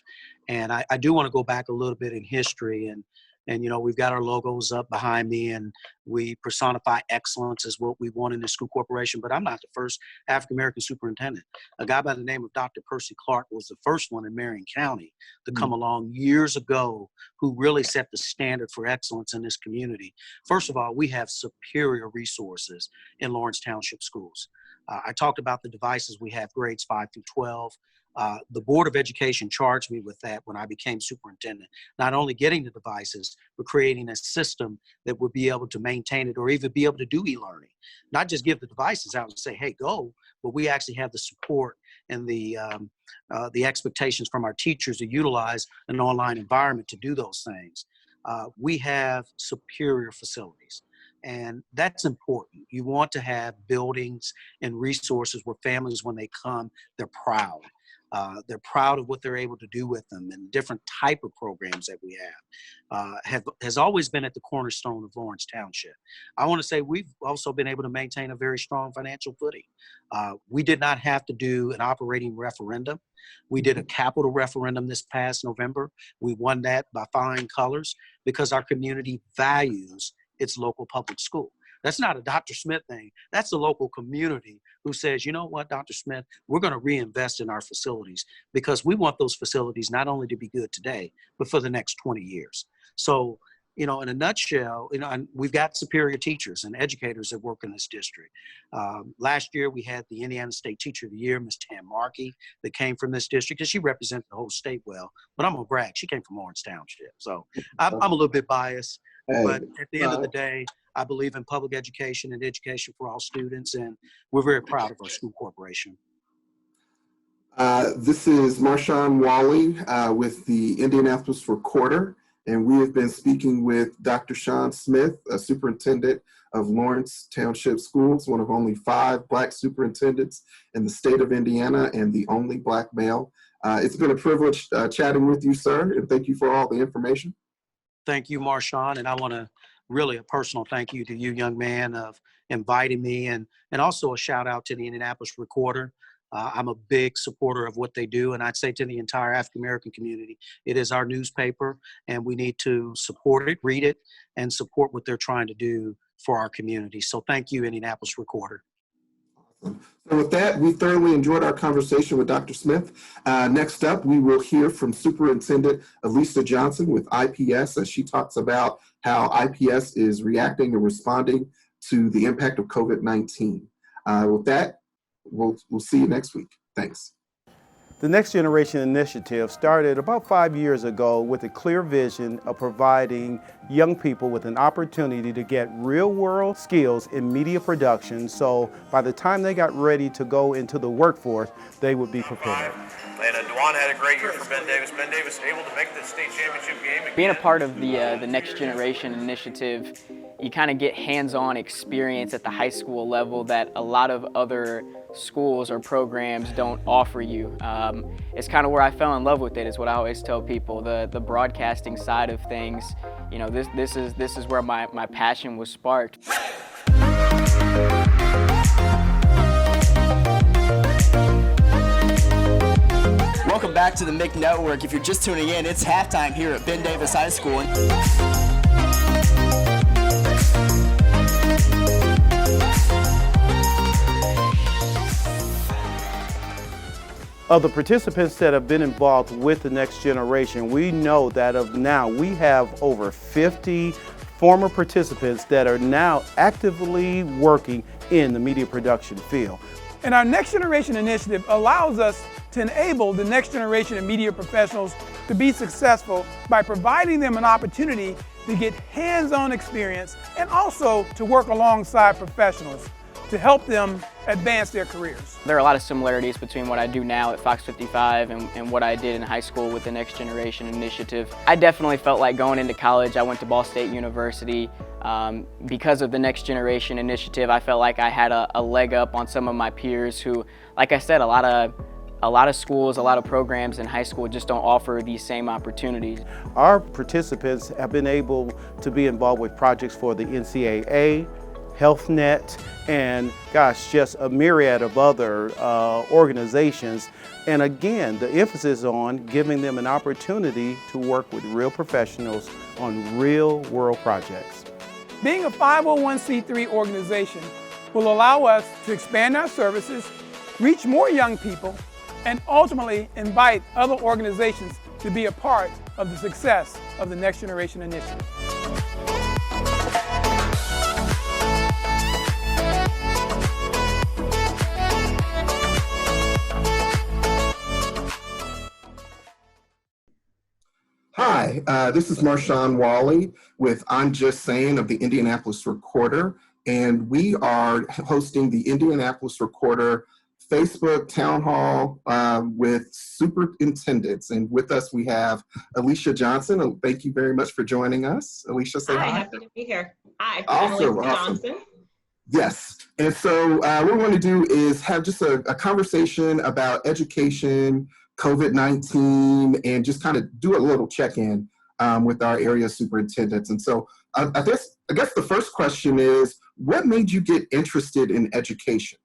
And I do want to go back a little bit in history, and we've got our logos up behind me, and we personify excellence as what we want in the school corporation. But I'm not the first African-American superintendent. A guy by the name of Dr. Percy Clark was the first one in Marion County to come along years ago who really set the standard for excellence in this community. First of all, we have superior resources in Lawrence Township schools. I talked about the devices. We have grades 5 through 12. The Board of Education charged me with that when I became superintendent, not only getting the devices, but creating a system that would be able to maintain it or even be able to do e-learning. Not just give the devices out and say, hey, go, but we actually have the support and the expectations from our teachers to utilize an online environment to do those things. We have superior facilities. And that's important. You want to have buildings and resources where families, when they come, they're proud. They're proud of what they're able to do with them, and different type of programs that we has always been at the cornerstone of Lawrence Township. I want to say we've also been able to maintain a very strong financial footing. We did not have to do an operating referendum. We did a capital referendum this past November. We won that by flying colors because our community values its local public school. That's not a Dr. Smith thing. That's the local community who says, you know what, Dr. Smith, we're going to reinvest in our facilities because we want those facilities not only to be good today, but for the next 20 years. So, in a nutshell, and we've got superior teachers and educators that work in this district. Last year, we had the Indiana State Teacher of the Year, Ms. Tam Markey, that came from this district, and she represented the whole state well. But I'm going to brag. She came from Lawrence Township. So I'm a little bit biased. But at the end of the day, I believe in public education and education for all students, and we're very proud of our school corporation. This is Marshawn Wolley with the Indianapolis Recorder, and we have been speaking with Dr. Shawn Smith, a superintendent of Lawrence Township Schools, one of only 5 Black superintendents in the state of Indiana and the only Black male. It's been a privilege chatting with you, sir, and thank you for all the information. Thank you, Marshawn, and I want to really a personal thank you to you, young man, of inviting me, and also a shout out to the Indianapolis Recorder. I'm a big supporter of what they do, and I'd say to the entire African American community, it is our newspaper, and we need to support it, read it, and support what they're trying to do for our community. So thank you, Indianapolis Recorder. So with that, we thoroughly enjoyed our conversation with Dr. Smith. Next up, we will hear from Superintendent Aleesia Johnson with IPS as she talks about how IPS is reacting and responding to the impact of COVID-19. With that, we'll see you next week. Thanks. The Next Generation Initiative started about 5 years ago with a clear vision of providing young people with an opportunity to get real-world skills in media production, so by the time they got ready to go into the workforce, they would be prepared. And Dwan had a great year for Ben Davis. Ben Davis able to make the state championship game again. Being a part of the Next Generation Initiative, you kind of get hands-on experience at the high school level that a lot of other schools or programs don't offer you. It's kind of where I fell in love with it, is what I always tell people. The broadcasting side of things, this is where my passion was sparked. Welcome back to the MIC Network. If you're just tuning in, it's halftime here at Ben Davis High School. Of the participants that have been involved with the Next Generation, we know that of now we have over 50 former participants that are now actively working in the media production field. And our Next Generation initiative allows us to enable the next generation of media professionals to be successful by providing them an opportunity to get hands-on experience and also to work alongside professionals to help them advance their careers. There are a lot of similarities between what I do now at Fox 55 and what I did in high school with the Next Generation Initiative. I definitely felt like going into college. I went to Ball State University. Because of the Next Generation Initiative, I felt like I had a leg up on some of my peers who, like I said, a lot of schools, a lot of programs in high school just don't offer these same opportunities. Our participants have been able to be involved with projects for the NCAA, HealthNet, and just a myriad of other organizations. And again, the emphasis on giving them an opportunity to work with real professionals on real world projects. Being a 501c3 organization will allow us to expand our services, reach more young people, and ultimately invite other organizations to be a part of the success of the Next Generation Initiative. Hi, this is Marshawn Wolley with I'm Just Saying of the Indianapolis Recorder, and we are hosting the Indianapolis Recorder Facebook Town Hall with Superintendents. And with us, we have Aleesia Johnson. Thank you very much for joining us. Aleesia, say hi. Hi, happy to be here. Hi, Awesome, I'm Aleesia Johnson. Yes, and so what we want to do is have just a conversation about education, COVID-19, and just kind of do a little check-in with our area superintendents. And so I guess the first question is, what made you get interested in education?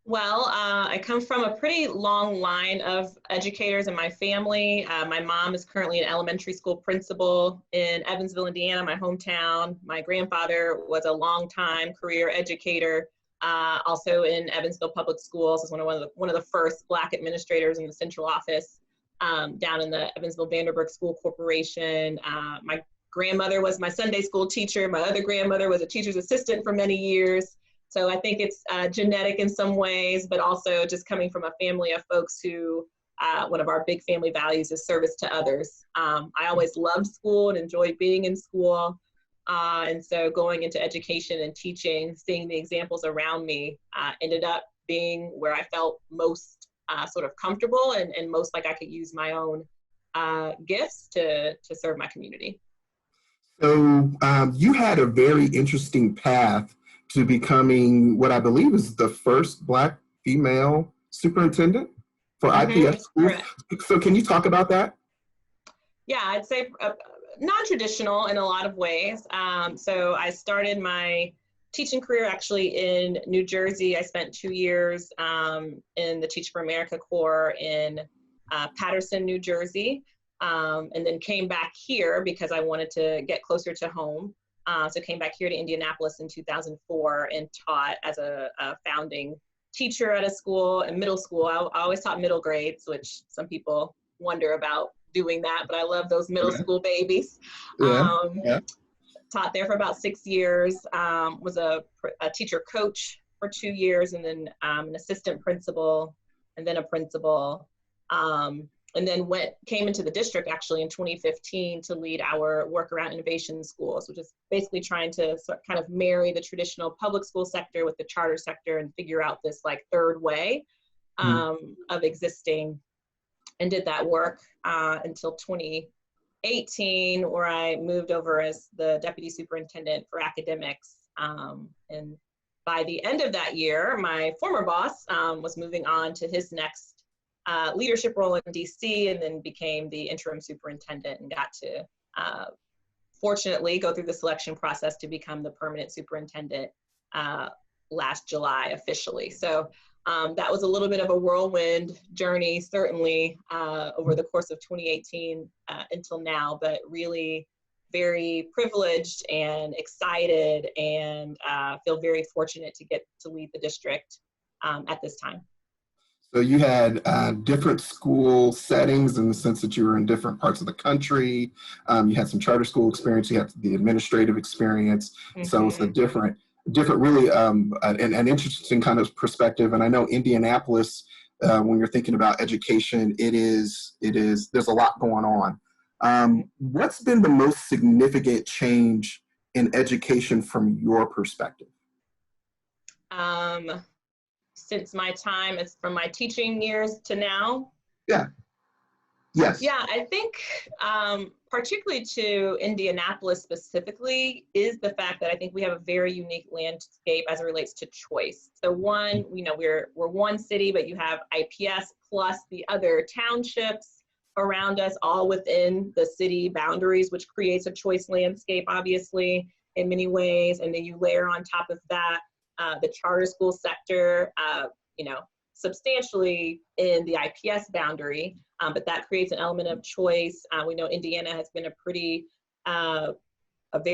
Well, I come from a pretty long line of educators in my family. My mom is currently an elementary school principal in Evansville, Indiana, my hometown. My grandfather was a longtime career educator, also in Evansville Public Schools, as one of the first Black administrators in the central office down in the Evansville Vanderburg School Corporation. My grandmother was my Sunday school teacher. My other grandmother was a teacher's assistant for many years. So I think it's genetic in some ways, but also just coming from a family of folks who, one of our big family values is service to others. I always loved school and enjoyed being in school. And so going into education and teaching, seeing the examples around me ended up being where I felt most sort of comfortable and most like I could use my own gifts to serve my community. So you had a very interesting path to becoming what I believe is the first Black female superintendent for IPS schools. So can you talk about that? Yeah, I'd say non-traditional in a lot of ways. So I started my teaching career actually in New Jersey. I spent 2 years in the Teach for America Corps in Paterson, New Jersey, and then came back here because I wanted to get closer to home. So came back here to Indianapolis in 2004 and taught as a founding teacher at a school in middle school. I always taught middle grades, which some people wonder about doing that, but I love those middle school babies. Taught there for about 6 years, was a teacher coach for 2 years, and then an assistant principal, and then a principal. And then came into the district actually in 2015 to lead our work around innovation schools, which is basically trying to kind of marry the traditional public school sector with the charter sector and figure out this like third way of existing, and did that work until 2018, where I moved over as the deputy superintendent for academics. And by the end of that year, my former boss was moving on to his next leadership role in DC, and then became the interim superintendent and got to fortunately go through the selection process to become the permanent superintendent last July officially. So that was a little bit of a whirlwind journey, certainly over the course of 2018 until now, but really very privileged and excited, and feel very fortunate to get to lead the district at this time. So you had different school settings in the sense that you were in different parts of the country. You had some charter school experience. You had the administrative experience. So it's a different, really an interesting kind of perspective. And I know Indianapolis, when you're thinking about education, there's a lot going on. What's been the most significant change in education from your perspective? Since my time, it's from my teaching years to now. Yeah. Yes. Yeah, I think particularly to Indianapolis specifically is the fact that I think we have a very unique landscape as it relates to choice. So one, we're one city, but you have IPS plus the other townships around us, all within the city boundaries, which creates a choice landscape, obviously, in many ways. And then you layer on top of that the charter school sector, substantially in the IPS boundary, but that creates an element of choice. We know Indiana has been a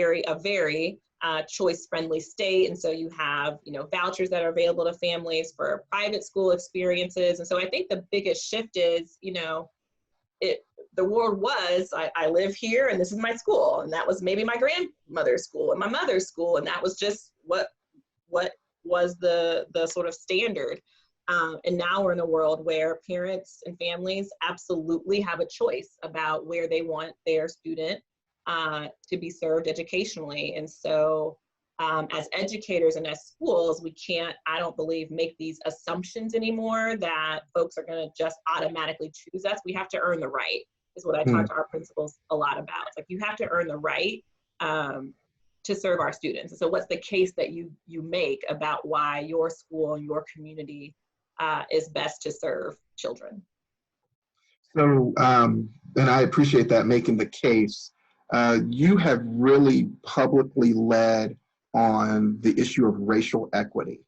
very choice-friendly state, and so you have vouchers that are available to families for private school experiences. And so I think the biggest shift is the world was I live here and this is my school, and that was maybe my grandmother's school and my mother's school, and that was just what was the sort of standard. And now we're in a world where parents and families absolutely have a choice about where they want their student to be served educationally. And so as educators and as schools, we can't, I don't believe, make these assumptions anymore that folks are going to just automatically choose us. We have to earn the right, is what I talk to our principals a lot about. It's like, you have to earn the right to serve our students. So what's the case that you make about why your school and your community is best to serve children? So, and I appreciate that, making the case. You have really publicly led on the issue of racial equity.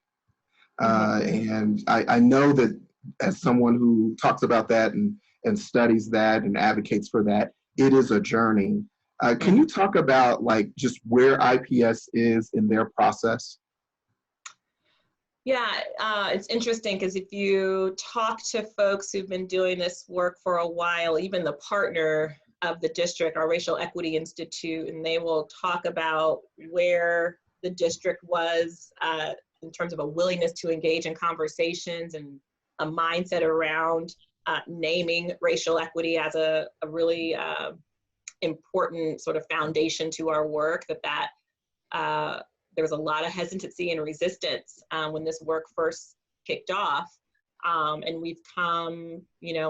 And I know that as someone who talks about that and studies that and advocates for that, it is a journey. Can you talk about like just where IPS is in their process? Yeah, it's interesting because if you talk to folks who've been doing this work for a while, even the partner of the district, our Racial Equity Institute, and they will talk about where the district was in terms of a willingness to engage in conversations and a mindset around naming racial equity as a really important sort of foundation to our work, that there was a lot of hesitancy and resistance when this work first kicked off. And we've come,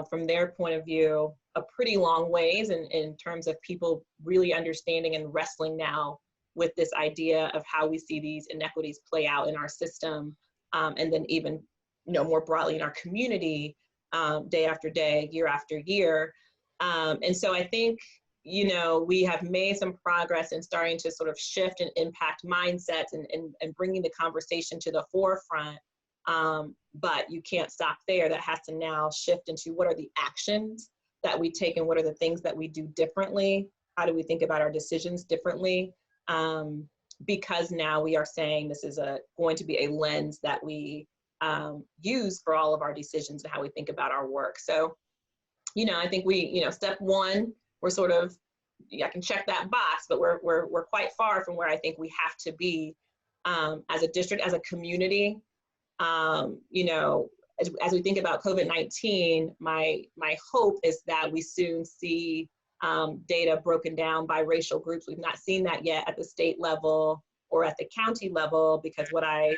from their point of view, a pretty long ways in terms of people really understanding and wrestling now with this idea of how we see these inequities play out in our system, and then even, more broadly in our community, day after day, year after year. And so I think, we have made some progress in starting to sort of shift and impact mindsets and bringing the conversation to the forefront. But you can't stop there. That has to now shift into what are the actions that we take and what are the things that we do differently? How do we think about our decisions differently? Because now we are saying this is going to be a lens that we use for all of our decisions and how we think about our work. So, I think we, step one, we're sort of, I can check that box, but we're quite far from where I think we have to be as a district, as a community. As we think about COVID-19, my hope is that we soon see data broken down by racial groups. We've not seen that yet at the state level or at the county level, because what I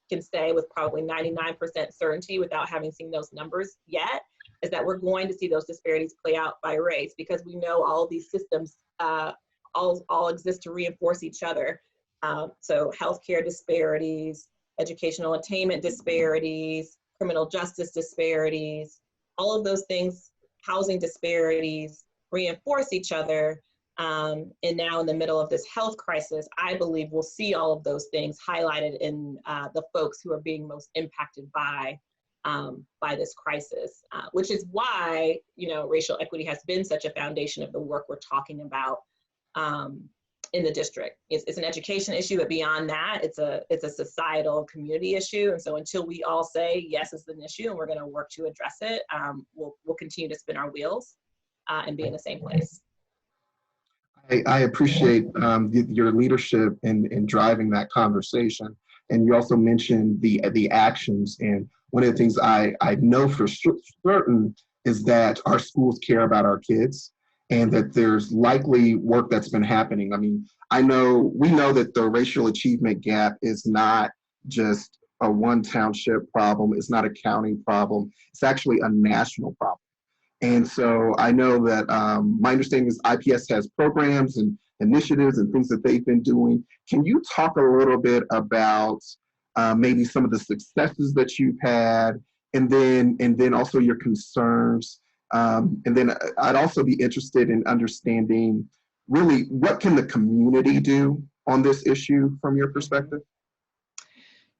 can say with probably 99% certainty without having seen those numbers yet is that we're going to see those disparities play out by race, because we know all of these systems all exist to reinforce each other. So healthcare disparities, educational attainment disparities, criminal justice disparities, all of those things, housing disparities, reinforce each other. And now in the middle of this health crisis, I believe we'll see all of those things highlighted in the folks who are being most impacted by this crisis, which is why, racial equity has been such a foundation of the work we're talking about in the district. It's an education issue, but beyond that, it's a societal community issue. And so until we all say, yes, it's an issue and we're going to work to address it, we'll continue to spin our wheels and be in the same place. I appreciate your leadership in driving that conversation. And you also mentioned the actions. And one of the things I know for certain is that our schools care about our kids, and that there's likely work that's been happening. I mean, we know that the racial achievement gap is not just a one township problem. It's not a county problem. It's actually a national problem. And so I know that my understanding is IPS has programs and initiatives and things that they've been doing. Can you talk a little bit about maybe some of the successes that you've had, and then also your concerns? And then I'd also be interested in understanding really what can the community do on this issue from your perspective?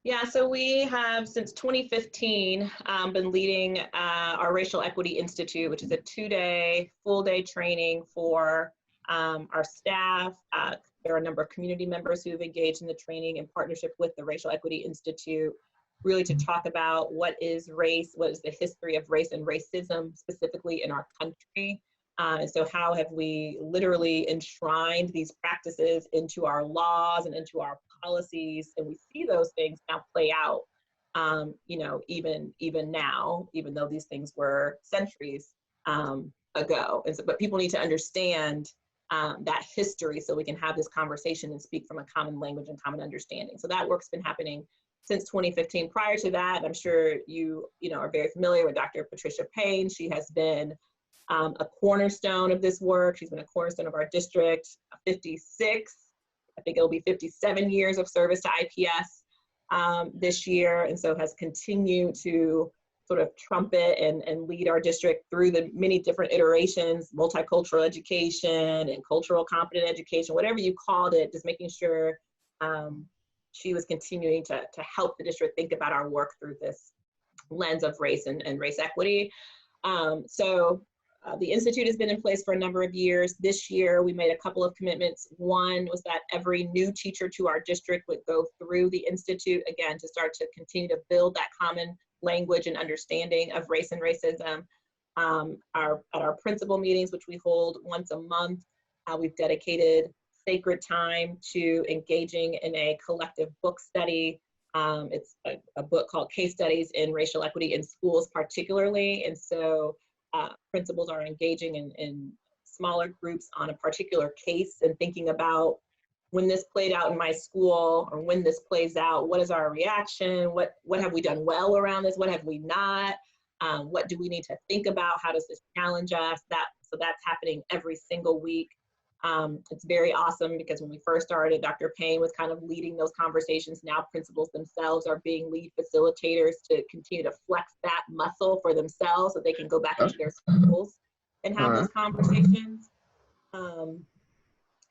Yeah, so we have since 2015 been leading our Racial Equity Institute, which is a 2-day, full-day training for our staff. There are a number of community members who have engaged in the training in partnership with the Racial Equity Institute, really to talk about what is race, what is the history of race and racism specifically in our country. And so how have we literally enshrined these practices into our laws and into our policies, and we see those things now play out you know, even now, even though these things were centuries ago. And so, but people need to understand that history so we can have this conversation and speak from a common language and common understanding. So that work's been happening since 2015. Prior to that, I'm sure you know are very familiar with Dr. Patricia Payne. She has been a cornerstone of this work. She's been a cornerstone of our district. 56, I think it'll be 57 years of service to IPS this year, and so has continued to sort of trumpet and lead our district through the many different iterations, multicultural education and cultural competent education, whatever you called it, just making sure she was continuing to help the district think about our work through this lens of race and race equity. The Institute has been in place for a number of years. This year, we made a couple of commitments. One was that every new teacher to our district would go through the Institute, again, to start to continue to build that common language and understanding of race and racism. At our principal meetings, which we hold once a month, we've dedicated sacred time to engaging in a collective book study. It's a book called Case Studies in Racial Equity in Schools particularly. And so principals are engaging in smaller groups on a particular case and thinking about, when this played out in my school, or when this plays out, what is our reaction? What have we done well around this? What have we not? What do we need to think about? How does this challenge us? So that's happening every single week. It's very awesome because when we first started, Dr. Payne was kind of leading those conversations. Now principals themselves are being lead facilitators to continue to flex that muscle for themselves so they can go back into their schools and have those conversations.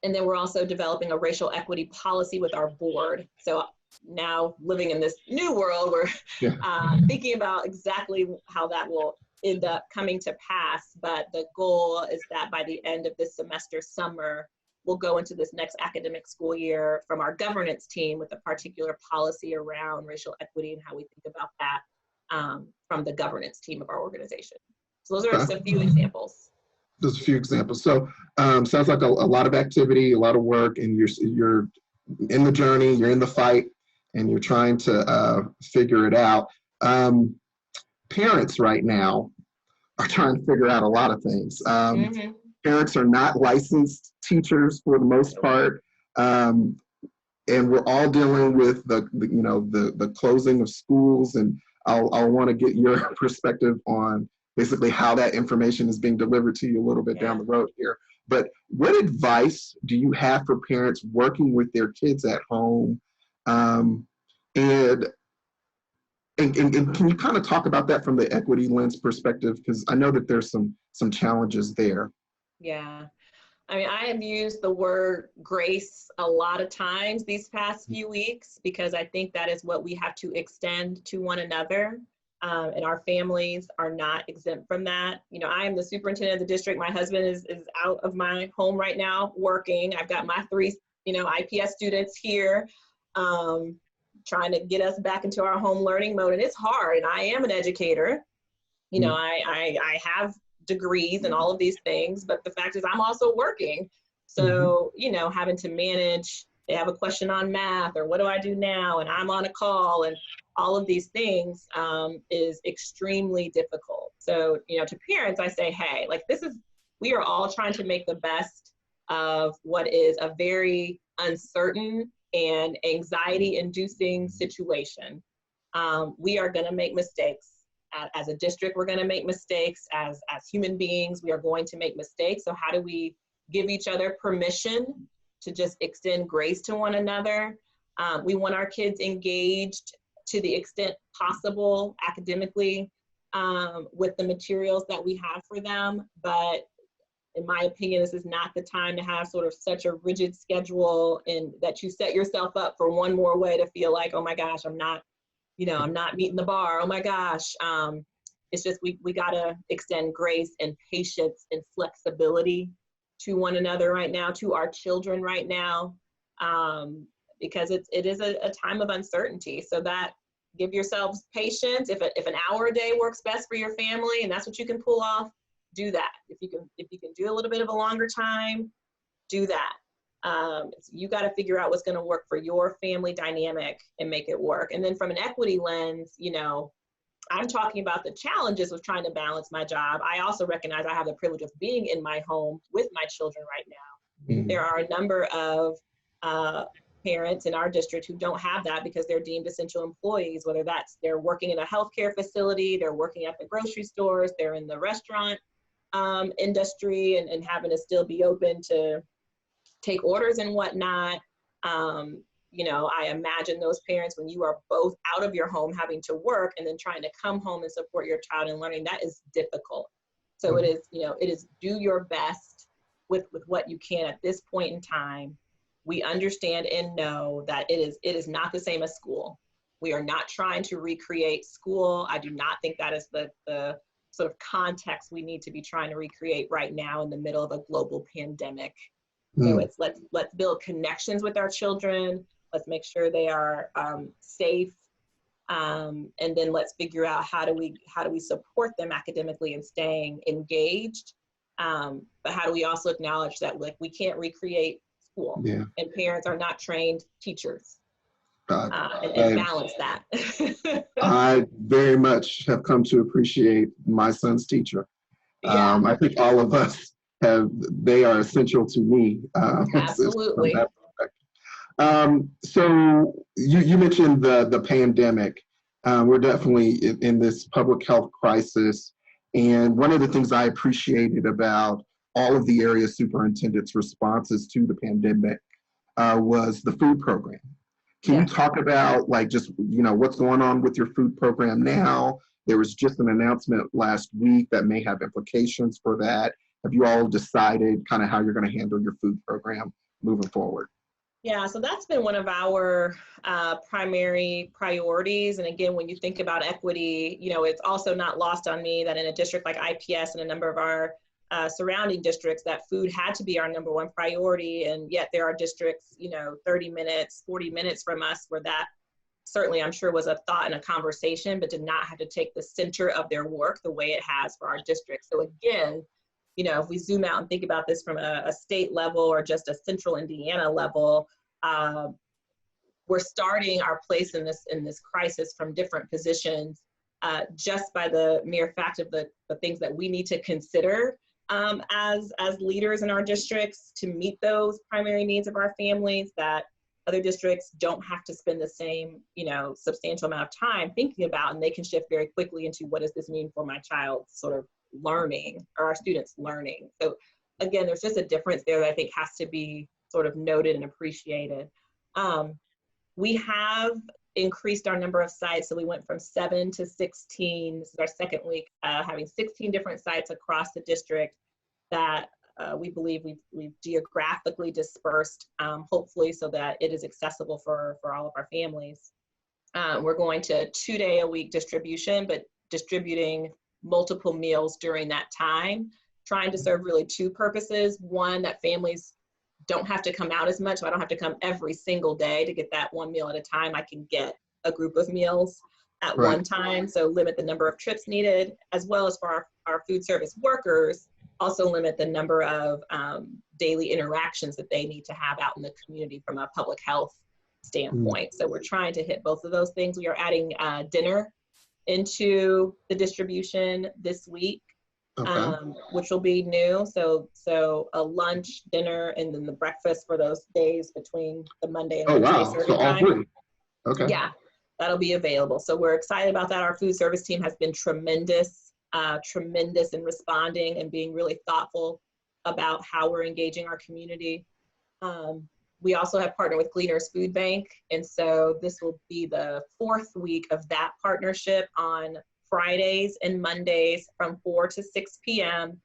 And then we're also developing a racial equity policy with our board. So now, living in this new world, we're thinking about exactly how that will end up coming to pass. But the goal is that by the end of this semester, summer, we'll go into this next academic school year from our governance team with a particular policy around racial equity and how we think about that from the governance team of our organization. So those are just a few examples. Just a few examples. So sounds like a lot of activity, a lot of work, and you're in the journey, you're in the fight, and you're trying to figure it out. Parents right now are trying to figure out a lot of things. Parents are not licensed teachers for the most part, and we're all dealing with the closing of schools. And I'll want to get your perspective on basically how that information is being delivered to you a little bit down the road here. But what advice do you have for parents working with their kids at home? And can you kind of talk about that from the equity lens perspective? Because I know that there's some challenges there. Yeah. I mean, I have used the word grace a lot of times these past few weeks, because I think that is what we have to extend to one another. And our families are not exempt from that. You know, I am the superintendent of the district. My husband is out of my home right now working. I've got my 3, IPS students here, trying to get us back into our home learning mode. And it's hard. And I am an educator. You know, I have degrees and all of these things, but the fact is I'm also working. So, having to manage, they have a question on math, or what do I do now? And I'm on a call, and all of these things is extremely difficult. So, to parents, I say, hey, we are all trying to make the best of what is a very uncertain and anxiety-inducing situation. We are going to make mistakes. As a district, we're going to make mistakes. As human beings, we are going to make mistakes. So how do we give each other permission to just extend grace to one another? We want our kids engaged to the extent possible academically with the materials that we have for them. But in my opinion, this is not the time to have sort of such a rigid schedule, and that you set yourself up for one more way to feel like, oh my gosh, I'm not meeting the bar. Oh my gosh. It's just, we gotta extend grace and patience and flexibility to one another right now, to our children right now, because it is a time of uncertainty. So that, give yourselves patience. If an hour a day works best for your family and that's what you can pull off, do that. If you can do a little bit of a longer time, do that. You got to figure out what's going to work for your family dynamic and make it work. And then from an equity lens, you know, I'm talking about the challenges of trying to balance my job. I also recognize I have the privilege of being in my home with my children right now. Mhm. There are a number of parents in our district who don't have that because they're deemed essential employees, whether that's they're working in a healthcare facility, they're working at the grocery stores, they're in the restaurant industry and having to still be open to take orders and whatnot. You know, I imagine those parents, when you are both out of your home having to work and then trying to come home and support your child in learning, that is difficult. So it is, you know, it is do your best with what you can at this point in time. We understand and know that it is not the same as school. We are not trying to recreate school. I do not think that is the sort of context we need to be trying to recreate right now in the middle of a global pandemic. So it's let's build connections with our children. Let's make sure they are safe, and then let's figure out how do we support them academically and staying engaged. But how do we also acknowledge that like we can't recreate school, and parents are not trained teachers, and balance that. I very much have come to appreciate my son's teacher. Yeah. I think all of us they are essential to me. Absolutely. From that perspective. So you mentioned the pandemic. We're definitely in this public health crisis. And one of the things I appreciated about all of the area superintendents' responses to the pandemic was the food program. Can you talk about like just, you know, what's going on with your food program now? There was just an announcement last week that may have implications for that. Have you all decided kind of how you're going to handle your food program moving forward? Yeah, so that's been one of our primary priorities. And again, when you think about equity, you know, it's also not lost on me that in a district like IPS and a number of our surrounding districts, that food had to be our number one priority. And yet there are districts, you know, 30 minutes, 40 minutes from us where that certainly I'm sure was a thought and a conversation, but did not have to take the center of their work the way it has for our district. So again, you know, if we zoom out and think about this from a state level or just a central Indiana level, we're starting our place in this crisis from different positions, just by the mere fact of the things that we need to consider as leaders in our districts to meet those primary needs of our families that other districts don't have to spend the same, you know, substantial amount of time thinking about, and they can shift very quickly into what does this mean for my child's sort of learning or our students' learning. So again, there's just a difference there that I think has to be sort of noted and appreciated. We have increased our number of sites. So we went from 7 to 16. This is our second week, having 16 different sites across the district that we believe we've geographically dispersed, hopefully so that it is accessible for all of our families. We're going to 2-day-a-week distribution, but distributing multiple meals during that time, trying to serve really two purposes. One, that families don't have to come out as much, so I don't have to come every single day to get that one meal at a time. I can get a group of meals at one time, so limit the number of trips needed, as well as for our food service workers, also limit the number of daily interactions that they need to have out in the community from a public health standpoint. So we're trying to hit both of those things. We are adding dinner into the distribution this week, which will be new. So a lunch, dinner, and then the breakfast for those days between the Monday and Wednesday serving time. Okay. Yeah, that'll be available. So we're excited about that. Our food service team has been tremendous in responding and being really thoughtful about how we're engaging our community. We also have partnered with Gleaners Food Bank, and so this will be the 4th week of that partnership on Fridays and Mondays from 4 to 6 p.m.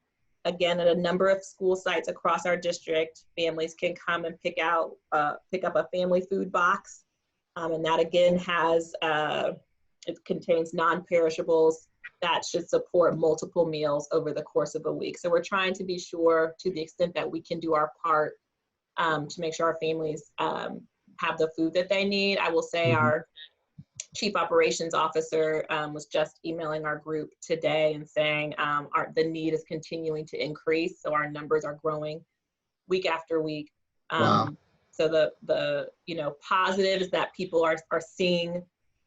Again, at a number of school sites across our district, families can come and pick up a family food box, and that again has it contains non-perishables that should support multiple meals over the course of a week. So we're trying to be sure, to the extent that we can do our part, to make sure our families have the food that they need. I will say our Chief Operations Officer was just emailing our group today and saying the need is continuing to increase. So our numbers are growing week after week. Wow. So the positive is that people are seeing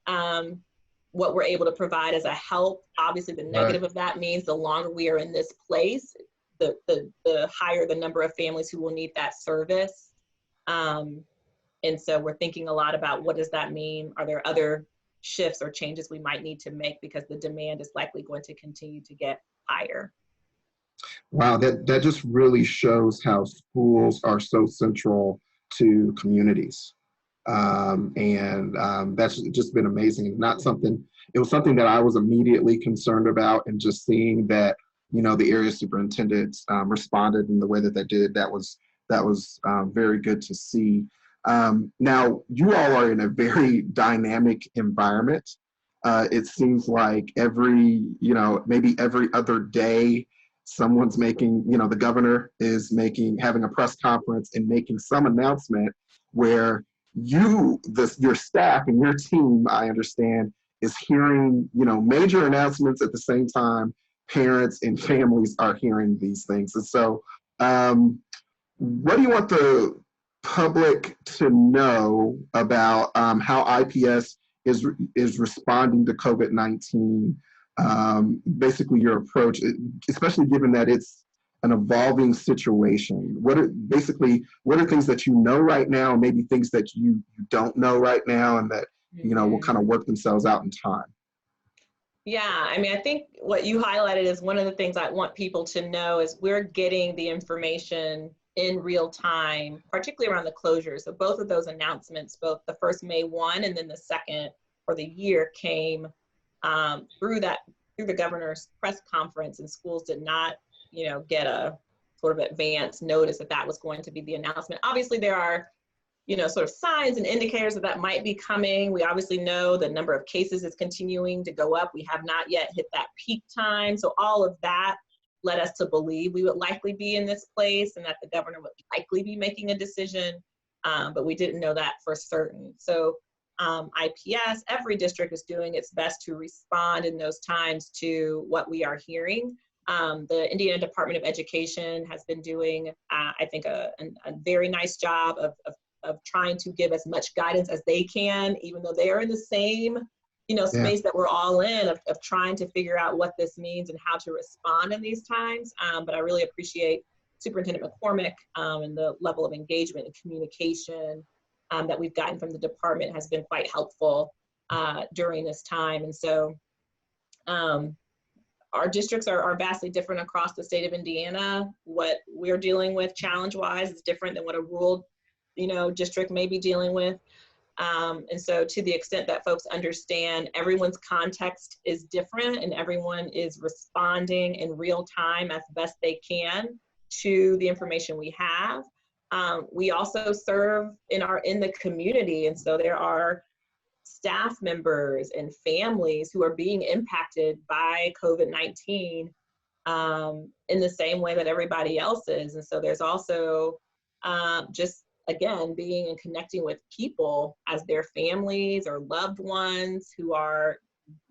what we're able to provide as a help. Obviously, the negative of that means the longer we are in this place, the higher the number of families who will need that service. And so we're thinking a lot about what does that mean? Are there other shifts or changes we might need to make because the demand is likely going to continue to get higher? Wow, that just really shows how schools are so central to communities. That's just been amazing. It was something that I was immediately concerned about, and just seeing that, the area superintendents responded in the way that they did, that was very good to see. Now, you all are in a very dynamic environment. It seems like maybe every other day, someone's the governor is having a press conference and making some announcement where your staff and your team, I understand, is hearing, major announcements at the same time. Parents and families are hearing these things. And so, what do you want the public to know about how IPS is responding to COVID-19? Basically, your approach, especially given that it's an evolving situation. What are things that you know right now, and maybe things that you don't know right now, and that will kind of work themselves out in time? Yeah, I mean, I think what you highlighted is one of the things I want people to know is we're getting the information in real time, particularly around the closures. So both of those announcements, both the first May 1 and then the second for the year, came through the governor's press conference, and schools did not, get a sort of advance notice that was going to be the announcement. Obviously, there are, sort of signs and indicators that might be coming. We obviously know the number of cases is continuing to go up. We have not yet hit that peak time. So all of that led us to believe we would likely be in this place and that the governor would likely be making a decision, but we didn't know that for certain. So IPS, every district is doing its best to respond in those times to what we are hearing. The Indiana Department of Education has been doing, I think, a very nice job of trying to give as much guidance as they can, even though they are in the same, space that we're all in, of trying to figure out what this means and how to respond in these times. But I really appreciate Superintendent McCormick and the level of engagement and communication that we've gotten from the department has been quite helpful during this time. And so our districts are vastly different across the state of Indiana. What we're dealing with challenge-wise is different than what a rural district may be dealing with. And so to the extent that folks understand everyone's context is different and everyone is responding in real time as best they can to the information we have. We also serve in the community. And so there are staff members and families who are being impacted by COVID-19 in the same way that everybody else is. And so there's also just, again, being and connecting with people as their families or loved ones who are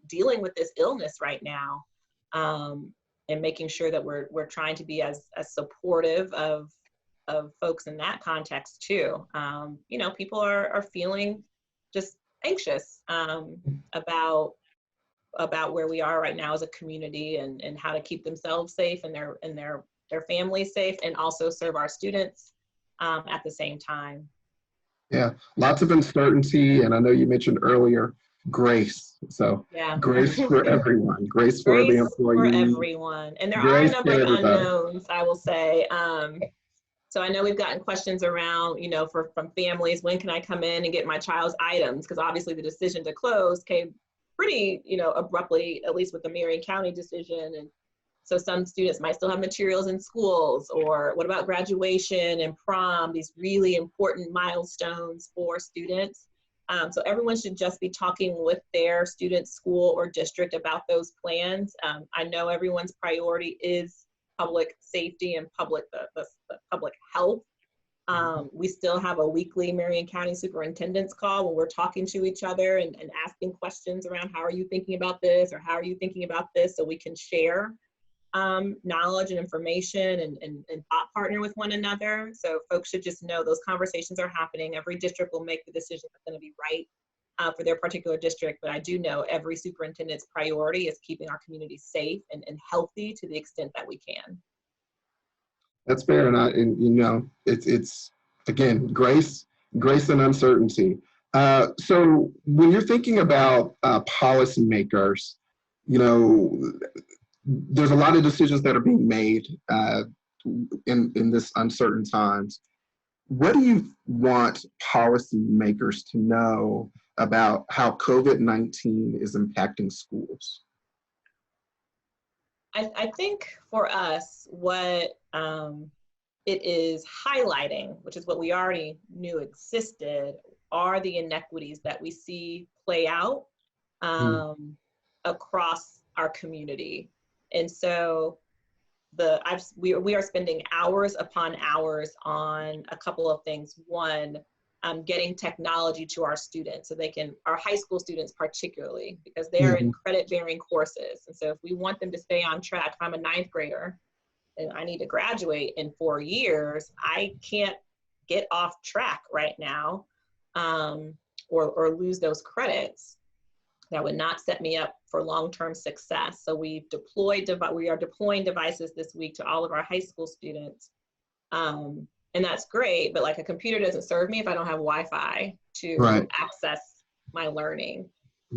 dealing with this illness right now, and making sure that we're trying to be as supportive of folks in that context too. People are feeling just anxious about where we are right now as a community, and how to keep themselves safe and their families safe, and also serve our students at the same time. Yeah, lots of uncertainty, and I know you mentioned earlier grace. So grace for everyone, grace for the employees, for everyone, and there are a number of unknowns, I will say. So I know we've gotten questions around, from families, when can I come in and get my child's items? Because obviously the decision to close came pretty, abruptly, at least with the Marion County decision. And so some students might still have materials in schools, or what about graduation and prom, these really important milestones for students. So everyone should just be talking with their student, school, or district about those plans. I know everyone's priority is public safety and the public health. We still have a weekly Marion County Superintendents call when we're talking to each other and asking questions around how are you thinking about this, or how are you thinking about this, so we can share knowledge and information and thought partner with one another. So folks should just know those conversations are happening. Every district will make the decision that's going to be right for their particular district. But I do know every superintendent's priority is keeping our community safe and healthy to the extent that we can. That's fair, and you know, it's again grace and uncertainty. So when you're thinking about policymakers, you know, there's a lot of decisions that are being made in this uncertain times. What do you want policymakers to know about how COVID-19 is impacting schools? I think for us, what it is highlighting, which is what we already knew existed, are the inequities that we see play out across our community. And so we are spending hours upon hours on a couple of things. One, getting technology to our students so they can, our high school students particularly, because they're in credit-bearing courses. And so if we want them to stay on track, if I'm a 9th grader and I need to graduate in 4 years, I can't get off track right now or lose those credits. That would not set me up for long-term success. So we are deploying devices this week to all of our high school students. And that's great, but like a computer doesn't serve me if I don't have Wi-Fi to access my learning.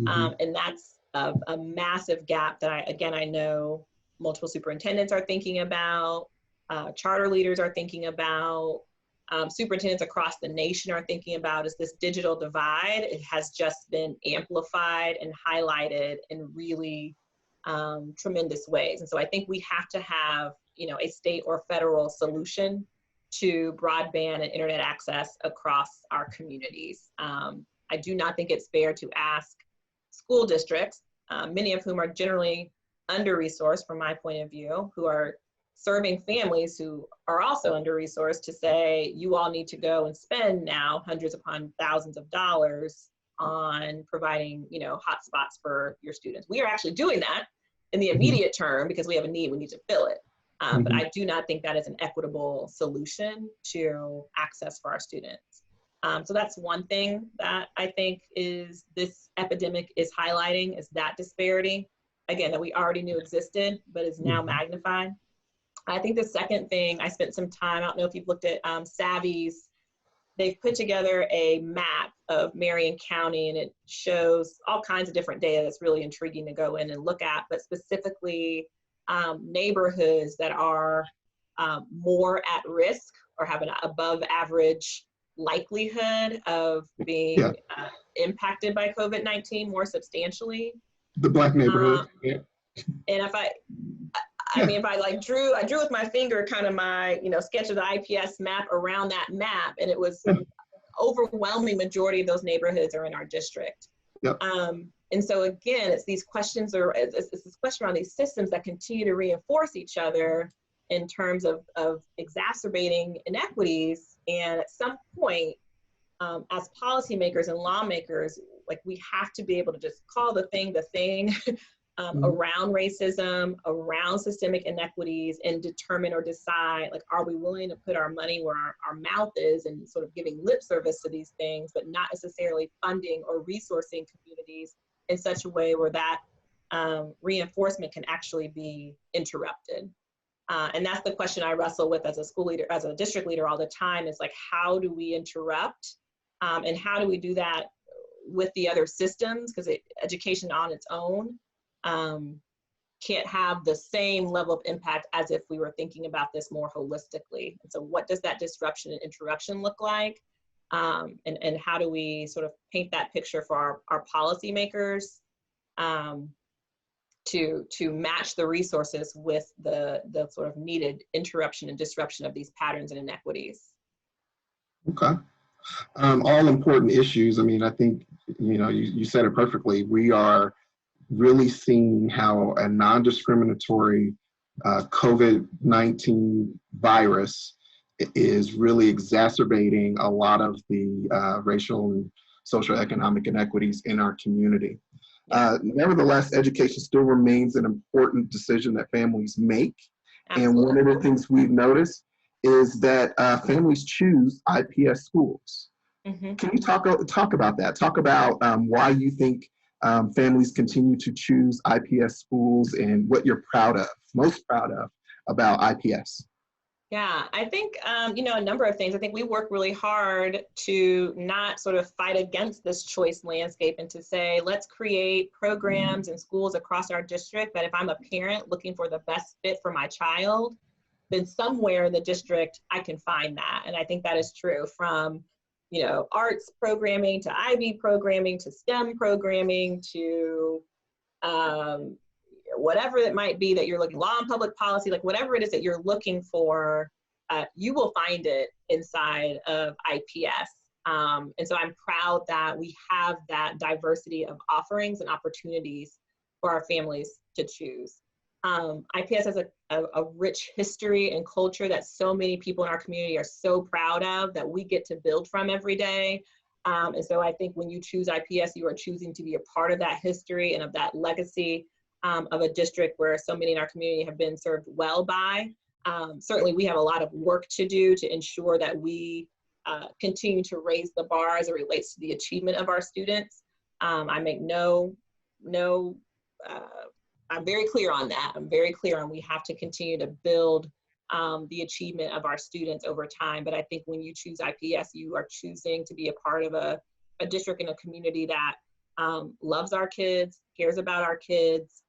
And that's a massive gap that I know multiple superintendents are thinking about, charter leaders are thinking about, superintendents across the nation are thinking about. Is this digital divide? It has just been amplified and highlighted in really tremendous ways. And so I think we have to have, you know, a state or federal solution to broadband and internet access across our communities. I do not think it's fair to ask school districts, many of whom are generally under-resourced from my point of view, who are serving families who are also under-resourced, to say, you all need to go and spend now hundreds upon thousands of dollars on providing, you know, hotspots for your students. We are actually doing that in the immediate term because we have a need, we need to fill it. But I do not think that is an equitable solution to access for our students. So that's one thing that I think is this epidemic is highlighting, is that disparity, again, that we already knew existed, but is now magnified. I think the second thing, I spent some time, I don't know if you've looked at Savvy's, they've put together a map of Marion County, and it shows all kinds of different data that's really intriguing to go in and look at, but specifically neighborhoods that are more at risk or have an above average likelihood of being impacted by COVID-19 more substantially. The Black neighborhood. And if I mean, if I drew with my finger kind of my, you know, sketch of the IPS map around that map, and it was overwhelming majority of those neighborhoods are in our district. And so again, it's these questions, or it's this question around these systems that continue to reinforce each other in terms of exacerbating inequities. And at some point, as policymakers and lawmakers, like, we have to be able to just call the thing around racism, around systemic inequities, and determine or decide, like, are we willing to put our money where our mouth is and sort of giving lip service to these things, but not necessarily funding or resourcing communities in such a way where that reinforcement can actually be interrupted. And that's the question I wrestle with as a school leader, as a district leader all the time, is like, how do we interrupt? And how do we do that with the other systems? Because education on its own can't have the same level of impact as if we were thinking about this more holistically. And so what does that disruption and interruption look like? And how do we sort of paint that picture for our policymakers to match the resources with the sort of needed interruption and disruption of these patterns and inequities? Okay. All important issues. I mean, I think, you know, you said it perfectly. We are really seeing how a non-discriminatory COVID-19 virus is really exacerbating a lot of the racial and social economic inequities in our community. Nevertheless, education still remains an important decision that families make. Absolutely. And one of the things we've noticed is that families choose IPS schools. Mm-hmm. Can you talk about that? Talk about why you think families continue to choose IPS schools and what you're most proud of about IPS. Yeah, I think, a number of things. I think we work really hard to not sort of fight against this choice landscape and to say, let's create programs and schools across our district that if I'm a parent looking for the best fit for my child, then somewhere in the district, I can find that. And I think that is true from, arts programming to IB programming to STEM programming to whatever it might be that you're looking, law and public policy, like whatever it is that you're looking for, you will find it inside of IPS. And so I'm proud that we have that diversity of offerings and opportunities for our families to choose. IPS has a rich history and culture that so many people in our community are so proud of that we get to build from every day. And so I think when you choose IPS, you are choosing to be a part of that history and of that legacy of a district where so many in our community have been served well by. Certainly we have a lot of work to do to ensure that we continue to raise the bar as it relates to the achievement of our students. I make I'm very clear on that. I'm very clear on we have to continue to build the achievement of our students over time. But I think when you choose IPS, you are choosing to be a part of a district and a community that loves our kids, cares about our kids,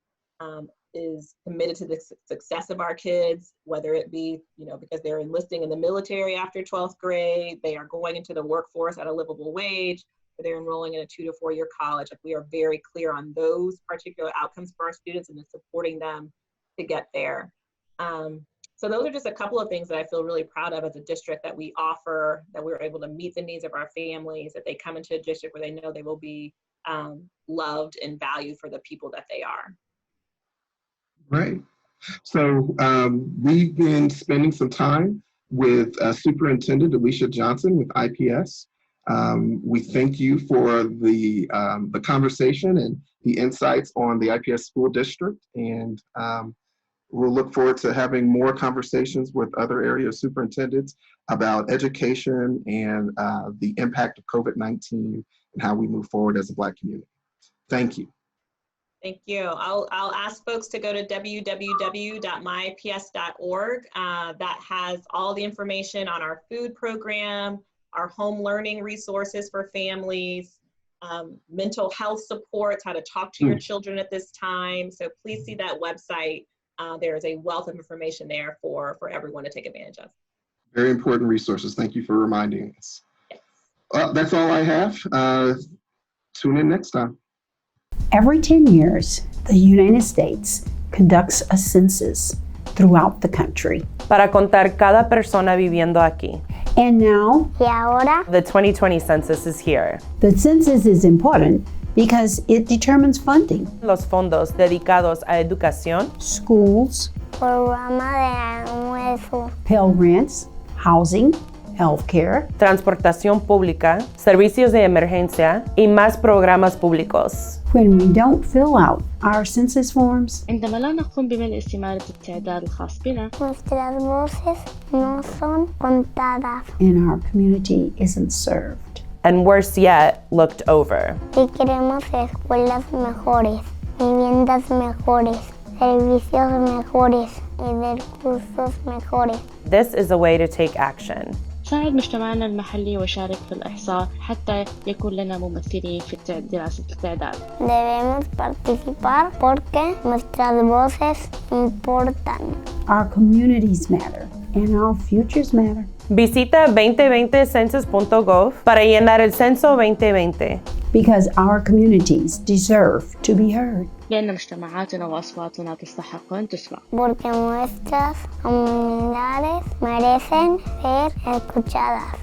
is committed to the success of our kids, whether it be, because they're enlisting in the military after 12th grade, they are going into the workforce at a livable wage, or they're enrolling in a 2 to 4 year college. Like we are very clear on those particular outcomes for our students and then supporting them to get there. So those are just a couple of things that I feel really proud of as a district that we offer, that we're able to meet the needs of our families, that they come into a district where they know they will be loved and valued for the people that they are. Right. So we've been spending some time with Superintendent Aleesia Johnson with IPS. We thank you for the conversation and the insights on the IPS school district, and we'll look forward to having more conversations with other area superintendents about education and the impact of COVID-19 and how we move forward as a Black community. Thank you. Thank you. I'll ask folks to go to www.myips.org. That has all the information on our food program, our home learning resources for families, mental health supports, how to talk to your children at this time. So please see that website. There is a wealth of information there for everyone to take advantage of. Very important resources. Thank you for reminding us. Yes. Well, that's all I have. Tune in next time. Every 10 years, the United States conducts a census throughout the country. Para contar cada persona viviendo aquí. And now, y ahora, the 2020 census is here. The census is important because it determines funding. Los fondos dedicados a educación, schools, programa de almuerzo, Pell Grants, housing, healthcare, transportación pública, servicios de emergencia y más programas públicos. When we don't fill out our census forms, عندما لا نقوم بملء استمارة التعداد الخاص بنا, nuestras voces no son contadas, and our community isn't served. And worse yet, looked over. Si queremos escuelas mejores, viviendas mejores, servicios mejores y recursos mejores. This is a way to take action. ساعد مجتمعنا المحلي وشارك في الإحصاء حتى يكون لنا ممثلين في دراسة التعداد. Debemos participar porque nuestras voces importan. Our communities matter and our futures matter. Visita 2020census.gov para llenar el censo 2020. Because our communities deserve to be heard. لأن مجتمعاتنا وأصواتنا تستحق أن تسمع. Porque nuestras comunidades merecen ser escuchadas.